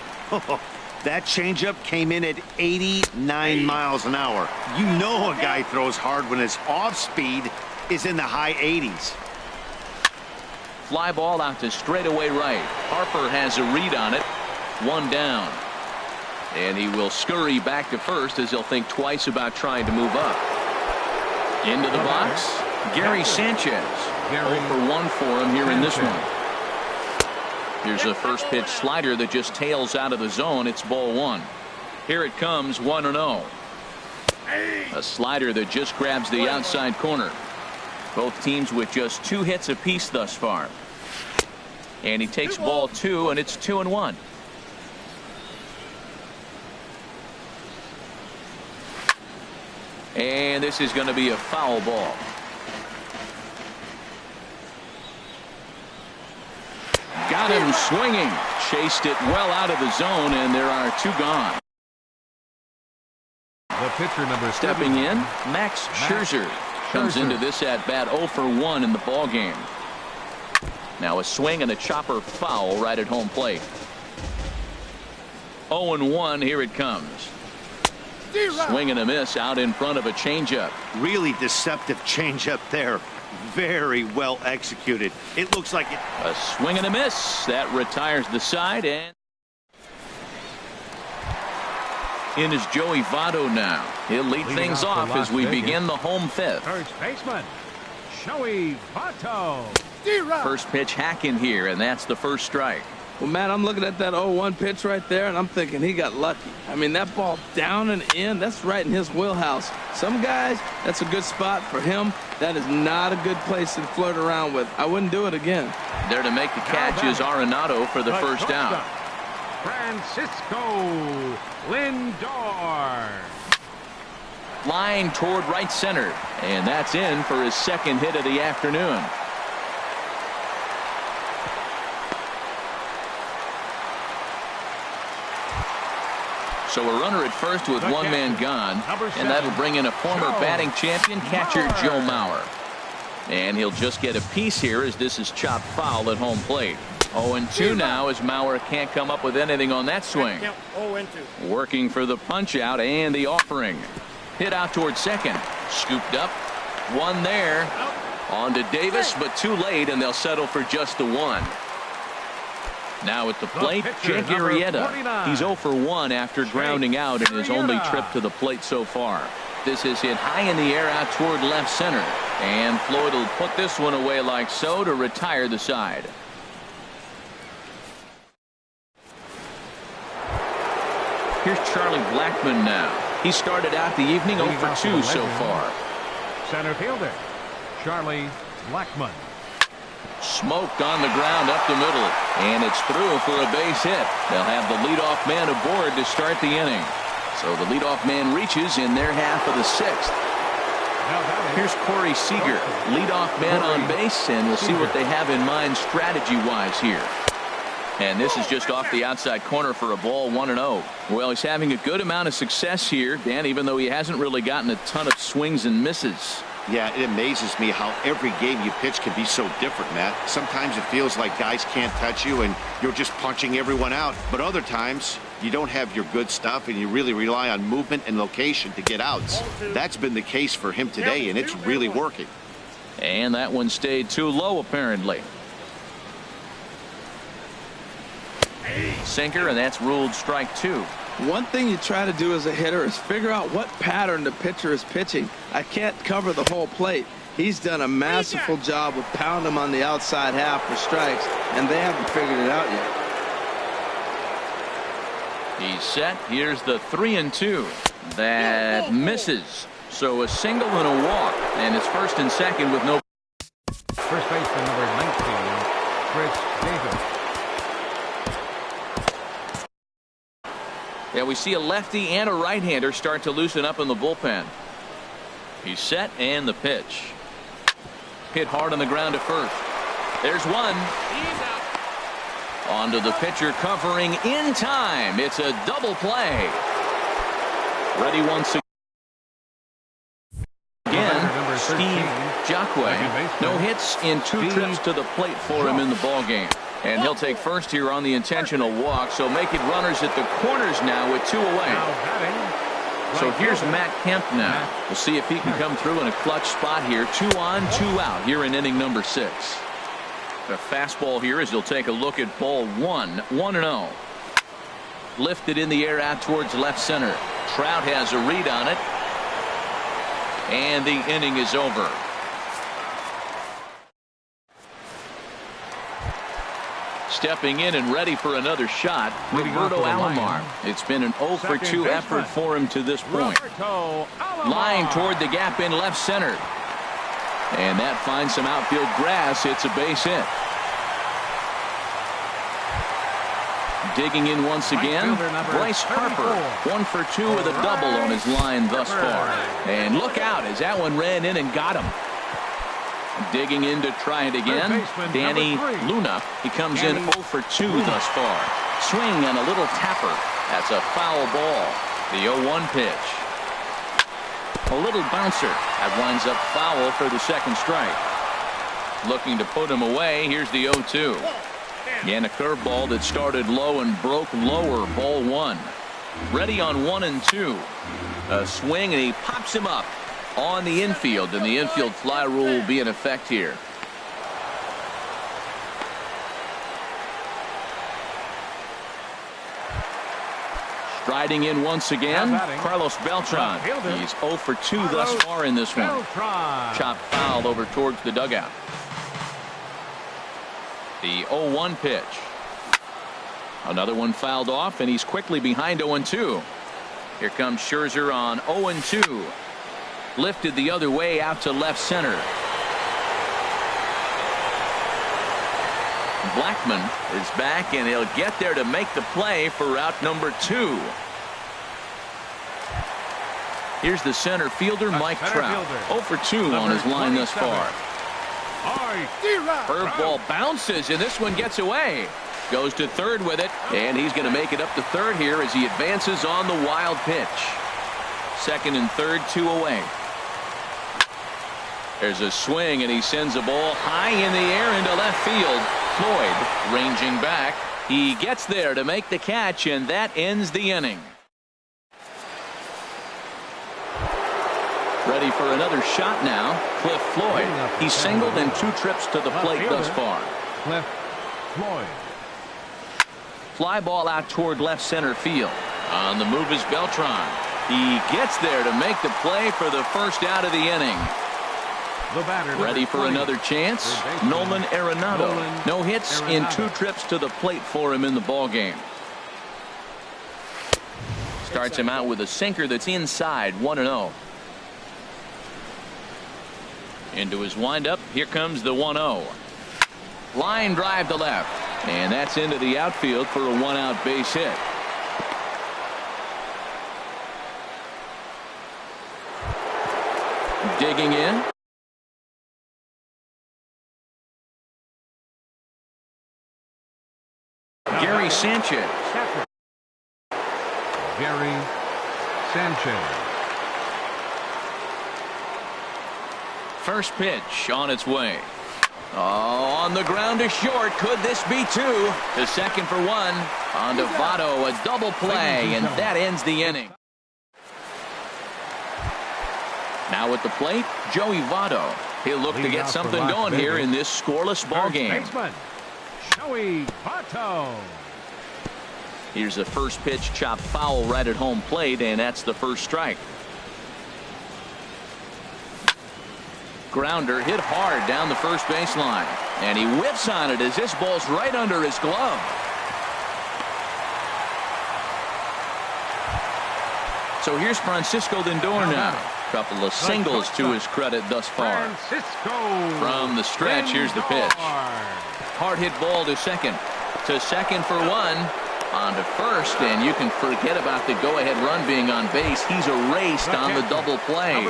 [SPEAKER 4] That changeup came in at 89 miles an hour. You know a guy throws hard when his off speed is in the high 80s.
[SPEAKER 1] Fly ball out to straightaway right. Harper has a read on it. One down. And he will scurry back to first as he'll think twice about trying to move up. Into the box, Gary Sanchez. 0 for 1 for him here in this one. Here's a first pitch slider that just tails out of the zone. It's ball 1. Here it comes, 1-0. A slider that just grabs the outside corner. Both teams with just 2 hits apiece thus far. And he takes ball 2, and it's 2-1. And this is going to be a foul ball. Got him swinging. Chased it well out of the zone, and there are 2 gone.
[SPEAKER 2] The pitcher number
[SPEAKER 1] Stepping in, Max Scherzer. Comes into this at bat 0 for 1 in the ball game. Now a swing and a chopper foul right at home plate. 0-1. Here it comes. Swing and a miss out in front of a changeup.
[SPEAKER 4] Really deceptive changeup there. Very well executed. It looks like it.
[SPEAKER 1] A swing and a miss that retires the side, and in is Joey Votto now. He'll lead things off as we begin the home 5th.
[SPEAKER 2] First baseman Joey Votto.
[SPEAKER 1] First pitch hack in here, and that's the first strike.
[SPEAKER 3] Well, Matt, I'm looking at that 0-1 pitch right there, and I'm thinking he got lucky. I mean, that ball down and in, that's right in his wheelhouse. Some guys, that's a good spot. For him, that is not a good place to flirt around with. I wouldn't do it again.
[SPEAKER 1] There to make the catch is Arenado for the first out.
[SPEAKER 2] Francisco Lindor.
[SPEAKER 1] Line toward right center, and that's in for his second hit of the afternoon. So a runner at first with 1 man gone, and that'll bring in a former batting champion catcher Joe Mauer. And he'll just get a piece here as this is chopped foul at home plate. 0-2 now as Mauer can't come up with anything on that swing. Working for the punch out and the offering. Hit out towards second. Scooped up. 1 there. On to Davis, but too late, and they'll settle for just the 1. Now at the plate, Jake Arrieta. He's 0 for 1 after grounding out in his only trip to the plate so far. This is hit high in the air out toward left center. And Floyd will put this one away like so to retire the side. Here's Charlie Blackmon now. He started out the evening 0 for 2 so far.
[SPEAKER 2] Center fielder Charlie Blackmon.
[SPEAKER 1] Smoked on the ground up the middle, and it's through for a base hit. They'll have the leadoff man aboard to start the inning. So the leadoff man reaches in their half of the 6th. Here's Corey Seager, leadoff man on base, and we'll see what they have in mind strategy-wise here. And this is just off the outside corner for a ball, 1-0. Well, he's having a good amount of success here, Dan, even though he hasn't really gotten a ton of swings and misses.
[SPEAKER 4] Yeah, it amazes me how every game you pitch can be so different, Matt. Sometimes it feels like guys can't touch you and you're just punching everyone out. But other times, you don't have your good stuff and you really rely on movement and location to get outs. That's been the case for him today, and it's really working.
[SPEAKER 1] And that one stayed too low, apparently. Sinker, and that's ruled strike 2.
[SPEAKER 3] One thing you try to do as a hitter is figure out what pattern the pitcher is pitching. I can't cover the whole plate. He's done a masterful job of pounding him on the outside half for strikes, and they haven't figured it out yet.
[SPEAKER 1] He's set. Here's the 3-2. That misses. So a single and a walk, and it's first and second with no.
[SPEAKER 2] First baseman number 19, Chris Davis.
[SPEAKER 1] Yeah, we see a lefty and a right-hander start to loosen up in the bullpen. He's set, and the pitch. Hit hard on the ground to first. There's one.
[SPEAKER 5] He's out.
[SPEAKER 1] On to the pitcher, covering in time. It's a double play. Ready once again. Steve Jacque. No hits in 2 trips to the plate for him in the ballgame. And he'll take first here on the intentional walk, so make it runners at the corners now with 2 away. So here's Matt Kemp now. We'll see if he can come through in a clutch spot here. 2 on, 2 out here in inning number 6. The fastball here as he'll take a look at ball 1, 1-0. Lifted in the air out towards left center. Trout has a read on it. And the inning is over. Stepping in and ready for another shot, Roberto Alomar. It's been an 0 for 2 effort for him to this point. Line toward the gap in left center. And that finds some outfield grass. It's a base hit. Digging in once again, Bryce Harper. 1 for 2 with a double on his line thus far. And look out as that one ran in and got him. Digging in to try it again, Danny Luna. He comes in 0 for 2 thus far. Swing and a little tapper. That's a foul ball. The 0-1 pitch. A little bouncer. That winds up foul for the second strike. Looking to put him away. Here's the 0-2. And a curveball that started low and broke lower. Ball 1. Ready on 1 and 2. A swing and he pops him up on the infield, and the infield fly rule will be in effect here. Striding in once again, Carlos Beltran. He's 0 for 2 thus far in this one. Chopped foul over towards the dugout. The 0-1 pitch. Another one fouled off, and he's quickly behind 0-2. Here comes Scherzer on 0-2. Lifted the other way out to left center. Blackman is back, and he'll get there to make the play for route number 2. Here's the center fielder, Mike Trout. 0 for 2 on his line thus far. Curveball bounces, and this one gets away. Goes to third with it, and he's going to make it up to third here as he advances on the wild pitch. Second and third, 2 away. There's a swing, and he sends a ball high in the air into left field. Floyd ranging back. He gets there to make the catch, and that ends the inning. Ready for another shot now, Cliff Floyd. He's singled in 2 trips to the plate thus far.
[SPEAKER 2] Cliff Floyd.
[SPEAKER 1] Fly ball out toward left center field. On the move is Beltran. He gets there to make the play for the first out of the inning. Ready for another chance, Nolan Arenado. No hits in 2 trips to the plate for him in the ballgame. Starts him out with a sinker that's inside, 1-0. Into his windup, here comes the 1-0. Line drive to left, and that's into the outfield for a 1-out base hit. Digging in. Gary Sanchez.
[SPEAKER 2] Gary Sanchez.
[SPEAKER 1] First pitch on its way. Oh, on the ground to short. Could this be two? To second for one. On to Votto, a double play, and that ends the inning. Now at the plate, Joey Votto. He'll look to get something going here in this scoreless ball game.
[SPEAKER 2] Joey Votto.
[SPEAKER 1] Here's a first pitch chopped foul right at home plate, and that's the first strike. Grounder hit hard down the first baseline, and he whips on it as this ball's right under his glove. So here's Francisco Lindor now. Couple of singles to his credit thus far. From the stretch, here's the pitch. Hard hit ball to second. To second for one. On to first, and you can forget about the go-ahead run being on base. He's erased on the double play.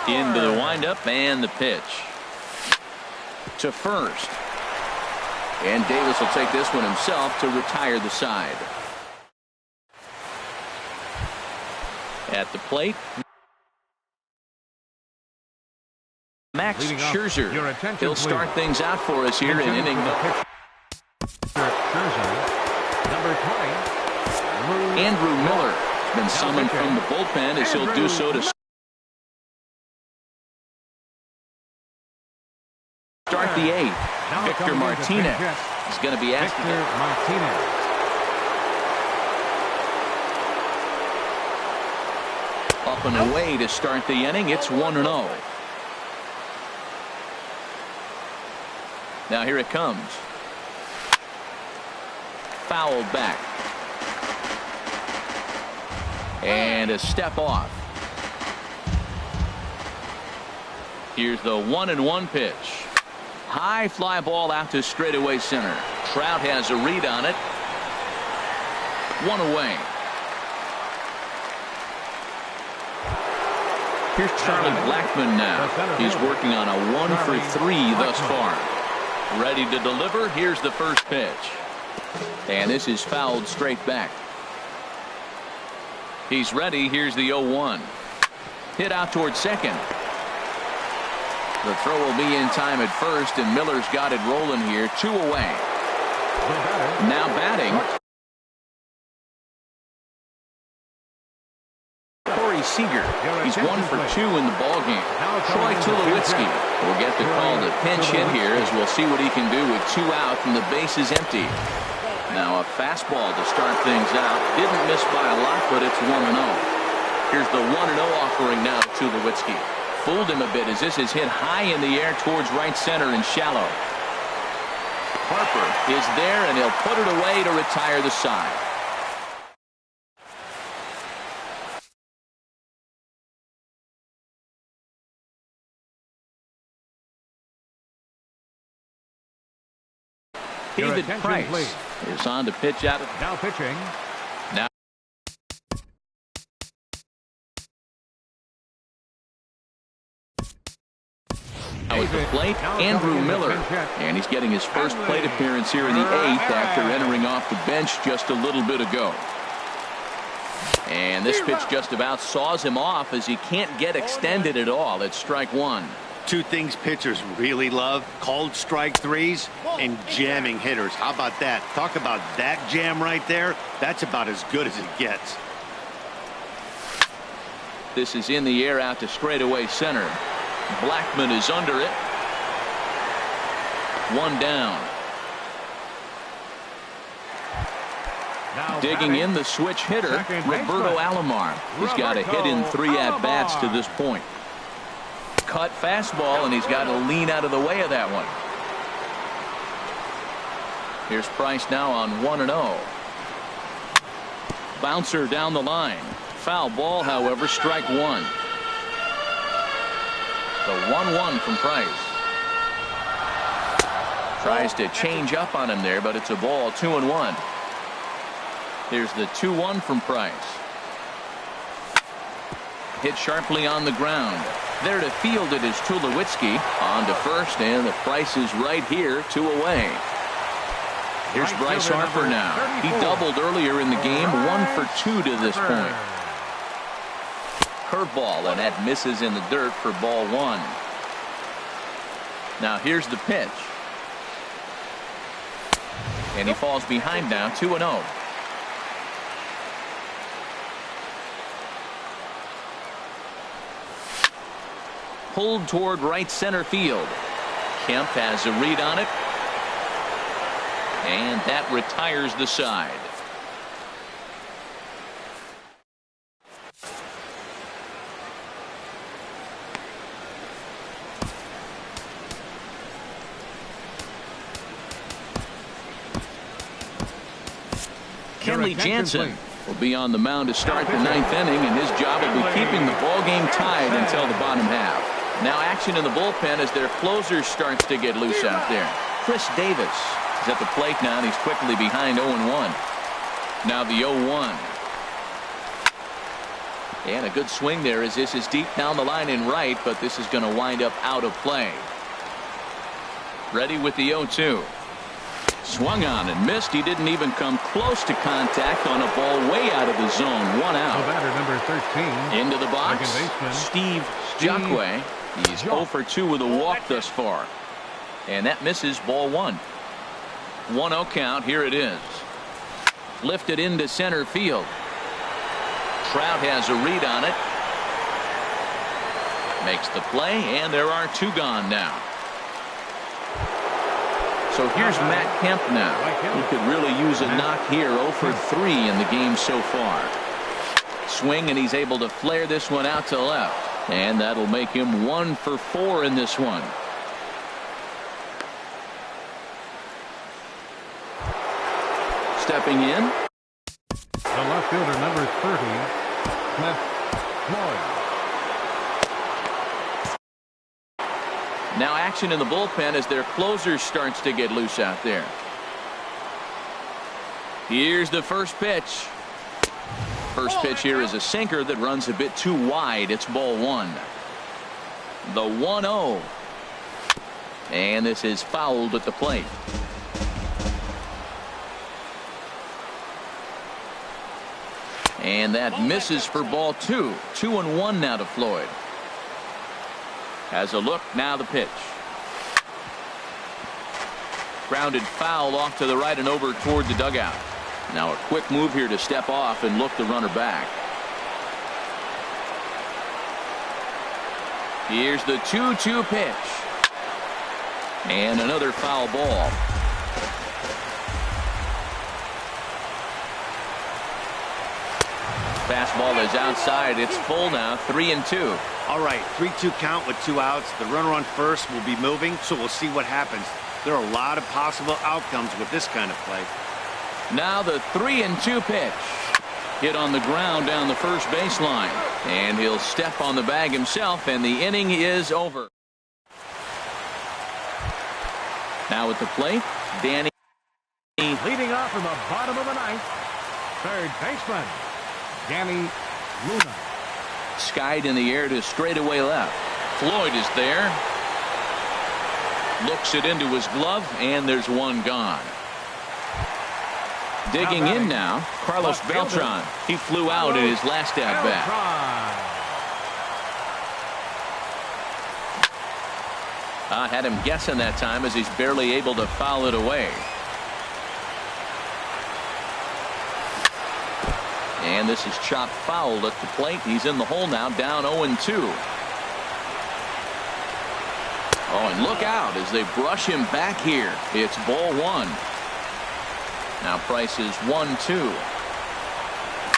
[SPEAKER 1] Into the windup and the pitch. To first. And Davis will take this one himself to retire the side. At the plate, Max Scherzer. He'll start things out for us here in inning number. Andrew Miller has been summoned from the bullpen as he'll do so to start the eighth. Victor Martinez is going to be asked. Up and away to start the inning. It's 1-0. Now here it comes. Fouled back. And a step off. Here's the 1-1 pitch. High fly ball out to straightaway center. Trout has a read on it. One away. Here's Charlie Blackmon now. He's working on a 1-for-3 thus far. Ready to deliver. Here's the first pitch. And this is fouled straight back. He's ready. Here's the 0-1. Hit out towards second. The throw will be in time at first, and Miller's got it rolling here. 2 away. Now batting. Seager. He's 1 for 2 in the ball game. Troy Tulowitzki will get the call to pinch hit here, as we'll see what he can do with 2 out and the base is empty. Now a fastball to start things out. Didn't miss by a lot, but it's 1-0. Here's the 1-0 offering now to Tulowitzki. Fooled him a bit as this is hit high in the air towards right center and shallow. Harper is there, and he'll put it away to retire the side. David Price is on to pitch out of
[SPEAKER 2] now pitching.
[SPEAKER 1] Now at the plate, Andrew Miller, and he's getting his first plate appearance here in the 8th after entering off the bench just a little bit ago. And this pitch just about saws him off as he can't get extended at all. It's strike 1.
[SPEAKER 4] 2 things pitchers really love: called strike 3s and jamming hitters. How about that? Talk about that jam right there. That's about as good as it gets.
[SPEAKER 1] This is in the air out to straightaway center. Blackmon is under it. 1 down. Digging in the switch hitter, Roberto Alomar. He's got a hit in 3 at-bats to this point. Cut fastball, and he's got to lean out of the way of that one. Here's Price now on 1-0. Bouncer down the line. Foul ball, however, strike 1. The 1-1 from Price. Tries to change up on him there, but it's a ball. 2-1. Here's the 2-1 from Price. Hit sharply on the ground. There to field it is Tulowitzki. On to first, and the Price is right here. 2 away. Here's Bryce Harper now. He doubled earlier in the game. 1 for 2 to this point. curveball, and that misses in the dirt for ball one. Now here's the pitch. And he falls behind now, 2-0. Pulled toward right center field. Kemp has a read on it. And that retires the side. Kenley Jansen will be on the mound to start the ninth inning, and his job will be keeping the ball game tied until the bottom half. Now action in the bullpen as their closer starts to get loose out there. Chris Davis is at the plate now, and he's quickly behind 0-1. Now the 0-1. And a good swing there as this is deep down the line in right, but this is going to wind up out of play. Ready with the 0-2. Swung on and missed. He didn't even come close to contact on a ball way out of the zone. One out.
[SPEAKER 2] The batter, number 13.
[SPEAKER 1] Into the box, Steve Jacque. He's 0 for 2 with a walk thus far. And that misses ball one. 1-0 count. Here it is. Lifted into center field. Trout has a read on it. Makes the play, and there are two gone now. So here's Matt Kemp now. He could really use a knock here. 0 for 3 in the game so far. Swing, and he's able to flare this one out to left. And that'll make him 1 for 4 in this one. Stepping in.
[SPEAKER 2] The left fielder, number 30, Cliff Floyd.
[SPEAKER 1] Now action in the bullpen as their closer starts to get loose out there. Here's the first pitch. First pitch here is a sinker that runs a bit too wide. It's ball one. The 1-0. And this is fouled at the plate. And that misses for ball two. 2-1 now to Floyd. Has a look, now the pitch. Grounded foul off to the right and over toward the dugout. Now a quick move here to step off and look the runner back. Here's the 2-2 pitch. And another foul ball. Fastball is outside. It's full now. 3-2.
[SPEAKER 4] All right, 3-2 count with 2 outs. The runner on first will be moving, so we'll see what happens. There are a lot of possible outcomes with this kind of play.
[SPEAKER 1] Now the 3-2 pitch. Hit on the ground down the first baseline. And he'll step on the bag himself, and the inning is over. Now at the plate, Danny.
[SPEAKER 2] Leading off from the bottom of the ninth, third baseman, Danny Luna.
[SPEAKER 1] Skied in the air to straightaway left. Floyd is there. Looks it into his glove, and there's one gone. Digging in now, Carlos Beltran. He flew out in his last at-bat. Had him guessing that time as he's barely able to foul it away. And this is chopped foul at the plate. He's in the hole now, down 0-2. Oh, and look out as they brush him back here. It's ball one. Now Price is 1-2.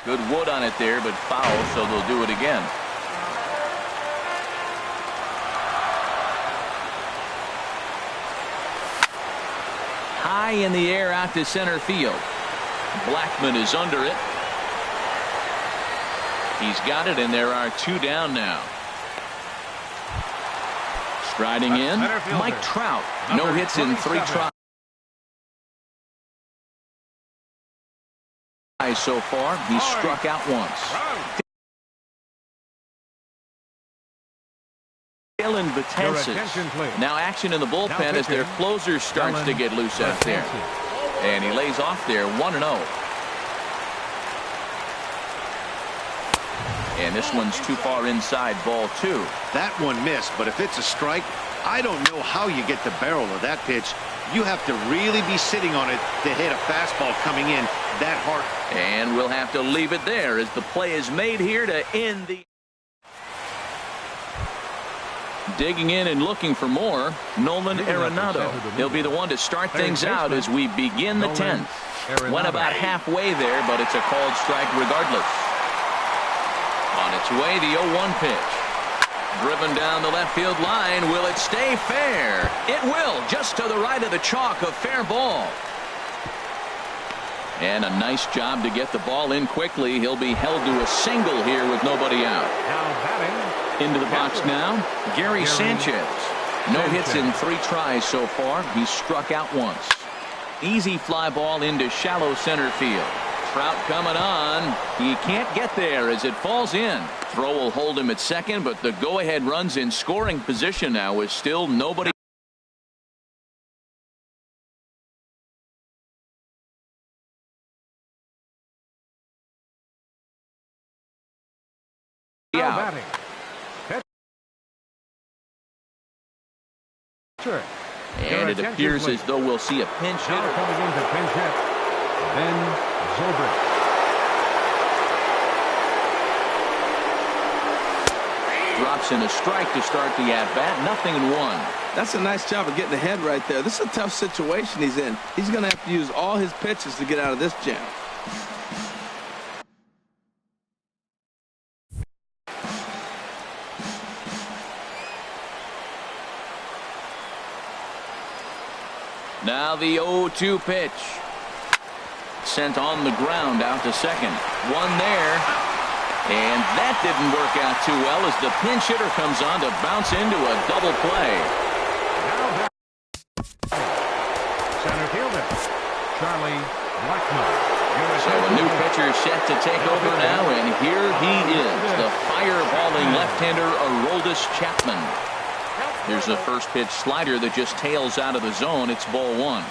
[SPEAKER 1] Good wood on it there, but foul, so they'll do it again. High in the air out to center field. Blackman is under it. He's got it, and there are two down now. Striding in, Mike Trout. No hits in 3 tries so far. He's struck out once. Dylan Betances. Now action in the bullpen as their closer starts to get loose out there. And he lays off there, 1-0. And this one's too far inside, ball 2.
[SPEAKER 4] That one missed, but if it's a strike, I don't know how you get the barrel of that pitch. You have to really be sitting on it to hit a fastball coming in that hard.
[SPEAKER 1] And we'll have to leave it there as the play is made here to end the... Digging in and looking for more, Nolan Arenado. He'll be the one to start things out as we begin the 10th. Went about halfway there, but it's a called strike regardless. On its way, the 0-1 pitch. Driven down the left field line. Will it stay fair? It will, just to the right of the chalk, a fair ball. And a nice job to get the ball in quickly. He'll be held to a single here with nobody out.
[SPEAKER 2] Now batting.
[SPEAKER 1] Into the box now, Gary Sanchez. No hits in 3 tries so far. He's struck out once. Easy fly ball into shallow center field. Trout coming on. He can't get there as it falls in. Throw will hold him at second, but the go-ahead run's in scoring position now with still nobody.
[SPEAKER 2] Now batting. Pitcher.
[SPEAKER 1] And it appears as though we'll see a pinch hitter.
[SPEAKER 2] Now coming in to pinch hit, Ben Zobrist.
[SPEAKER 1] Drops in a strike to start the at-bat. 0-1.
[SPEAKER 3] That's a nice job of getting ahead right there. This is a tough situation he's in. He's going to have to use all his pitches to get out of this jam.
[SPEAKER 1] Now the 0-2 pitch. Sent on the ground out to second. One there. And that didn't work out too well as the pinch hitter comes on to bounce into a double play.
[SPEAKER 2] Now center fielder Charlie Blackmon.
[SPEAKER 1] So a new pitcher set to take over now, and here he is, the fireballing left-hander Aroldis Chapman. Here's the first pitch slider that just tails out of the zone. It's ball 1.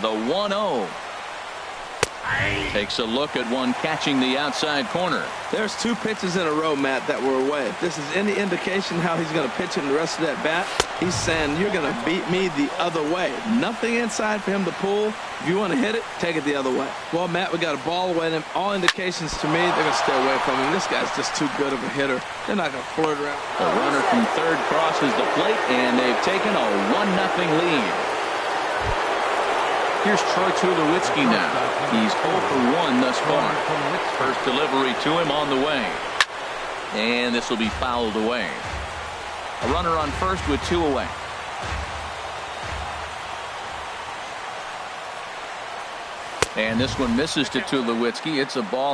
[SPEAKER 1] The 1-0. Takes a look at one catching the outside corner.
[SPEAKER 3] There's 2 pitches in a row, Matt, that were away. If this is any indication how he's going to pitch in the rest of that bat, he's saying you're going to beat me the other way. Nothing inside for him to pull. If you want to hit it, take it the other way. Well, Matt, we got a ball away. And all indications to me, they're going to stay away from him. This guy's just too good of a hitter. They're not going to flirt around.
[SPEAKER 1] The runner from third crosses the plate, and they've taken a 1-0 lead. Here's Troy Tulowitzki now. He's 0 for 1 thus far. First delivery to him on the way. And this will be fouled away. A runner on first with 2 away. And this one misses to Tulowitzki. It's a ball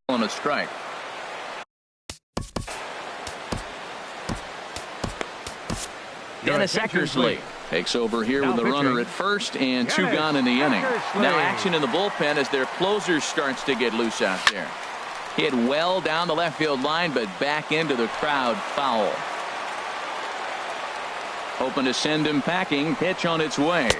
[SPEAKER 1] on a strike. Dennis Eckersley takes over here with the runner at first and 2 gone in the inning. Now action in the bullpen as their closer starts to get loose out there. Hit well down the left field line, but back into the crowd, foul. Hoping to send him packing. Pitch on its way.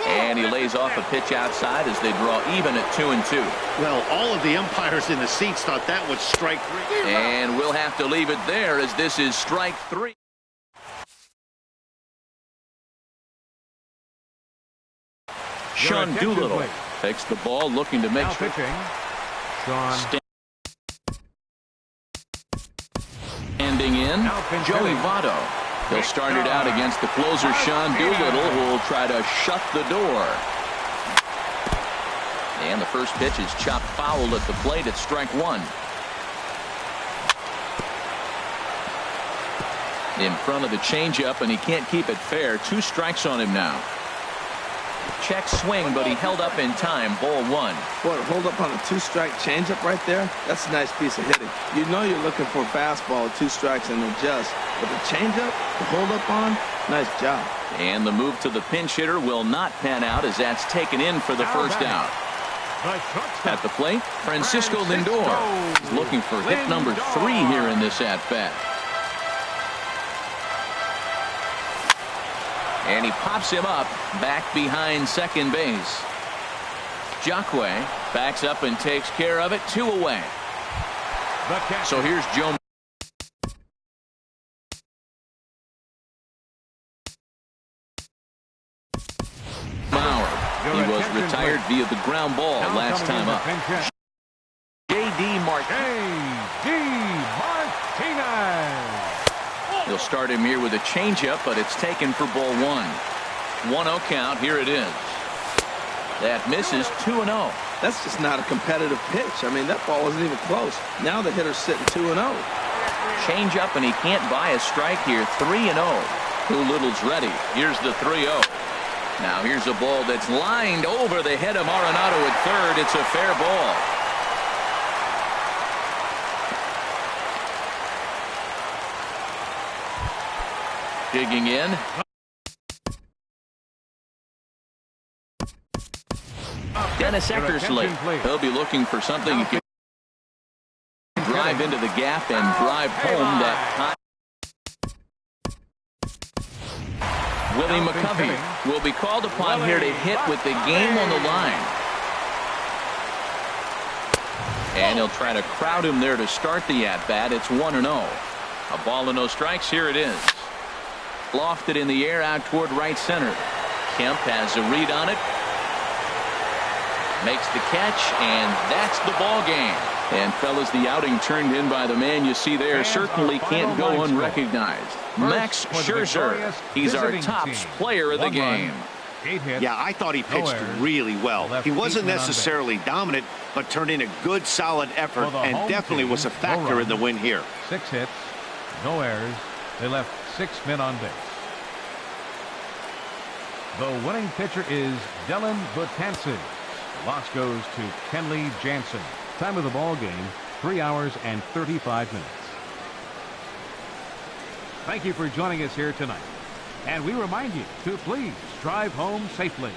[SPEAKER 1] And he lays off a pitch outside as they draw even at 2-2.
[SPEAKER 4] Well, all of the umpires in the seats thought that was strike 3.
[SPEAKER 1] And we'll have to leave it there as this is strike 3. Sean Doolittle takes the ball, looking to make sure. Standing in, Joey Votto. He'll start it out against the closer, Sean Doolittle, who will try to shut the door. And the first pitch is chopped foul at the plate at strike 1. In front of the changeup, and he can't keep it fair. 2 strikes on him now. Check swing, but he held up in time. Ball 1.
[SPEAKER 3] What, hold up on a 2-strike changeup right there? That's a nice piece of hitting. You know you're looking for a fastball, 2 strikes and adjust. But the changeup, the hold up on, nice job.
[SPEAKER 1] And the move to the pinch hitter will not pan out as that's taken in for the first out. At the plate, Francisco Lindor is looking for hit number 3 here in this at-bat. And he pops him up back behind second base. Jacque backs up and takes care of it. 2 away.
[SPEAKER 2] The catch.
[SPEAKER 1] So here's Joe. He was retired via the ground ball last time up. J.D. Martinez. He'll start him here with a changeup, but it's taken for ball one. 1-0 count. Here it is. That misses. 2-0.
[SPEAKER 3] That's just not a competitive pitch. I mean, that ball wasn't even close. Now the hitter's sitting 2-0.
[SPEAKER 1] Changeup, and he can't buy a strike here. 3-0. Doolittle's ready. Here's the 3-0. Now here's a ball that's lined over the head of Arenado at third. It's a fair ball. Digging in. Dennis Eckersley. He'll be looking for something he can drive into the gap and drive home that time. Willie McCovey will be called upon here to hit with the game on the line. And he'll try to crowd him there to start the at-bat. It's 1-0. A ball and no strikes. Here it is. Lofted in the air out toward right center. Kemp has a read on it. Makes the catch, and that's the ball game. And fellas, the outing turned in by the man you see there certainly can't go unrecognized. Max Scherzer. He's our top player of the game.
[SPEAKER 4] Yeah, I thought he pitched really well. He wasn't necessarily dominant, but turned in a good, solid effort and definitely was a factor in the win here.
[SPEAKER 2] 6 hits, no errors. They left 6 men on base. The winning pitcher is Dylan Betances. Loss goes to Kenley Jansen. Time of the ball game, 3 hours and 35 minutes. Thank you for joining us here tonight. And we remind you to please drive home safely.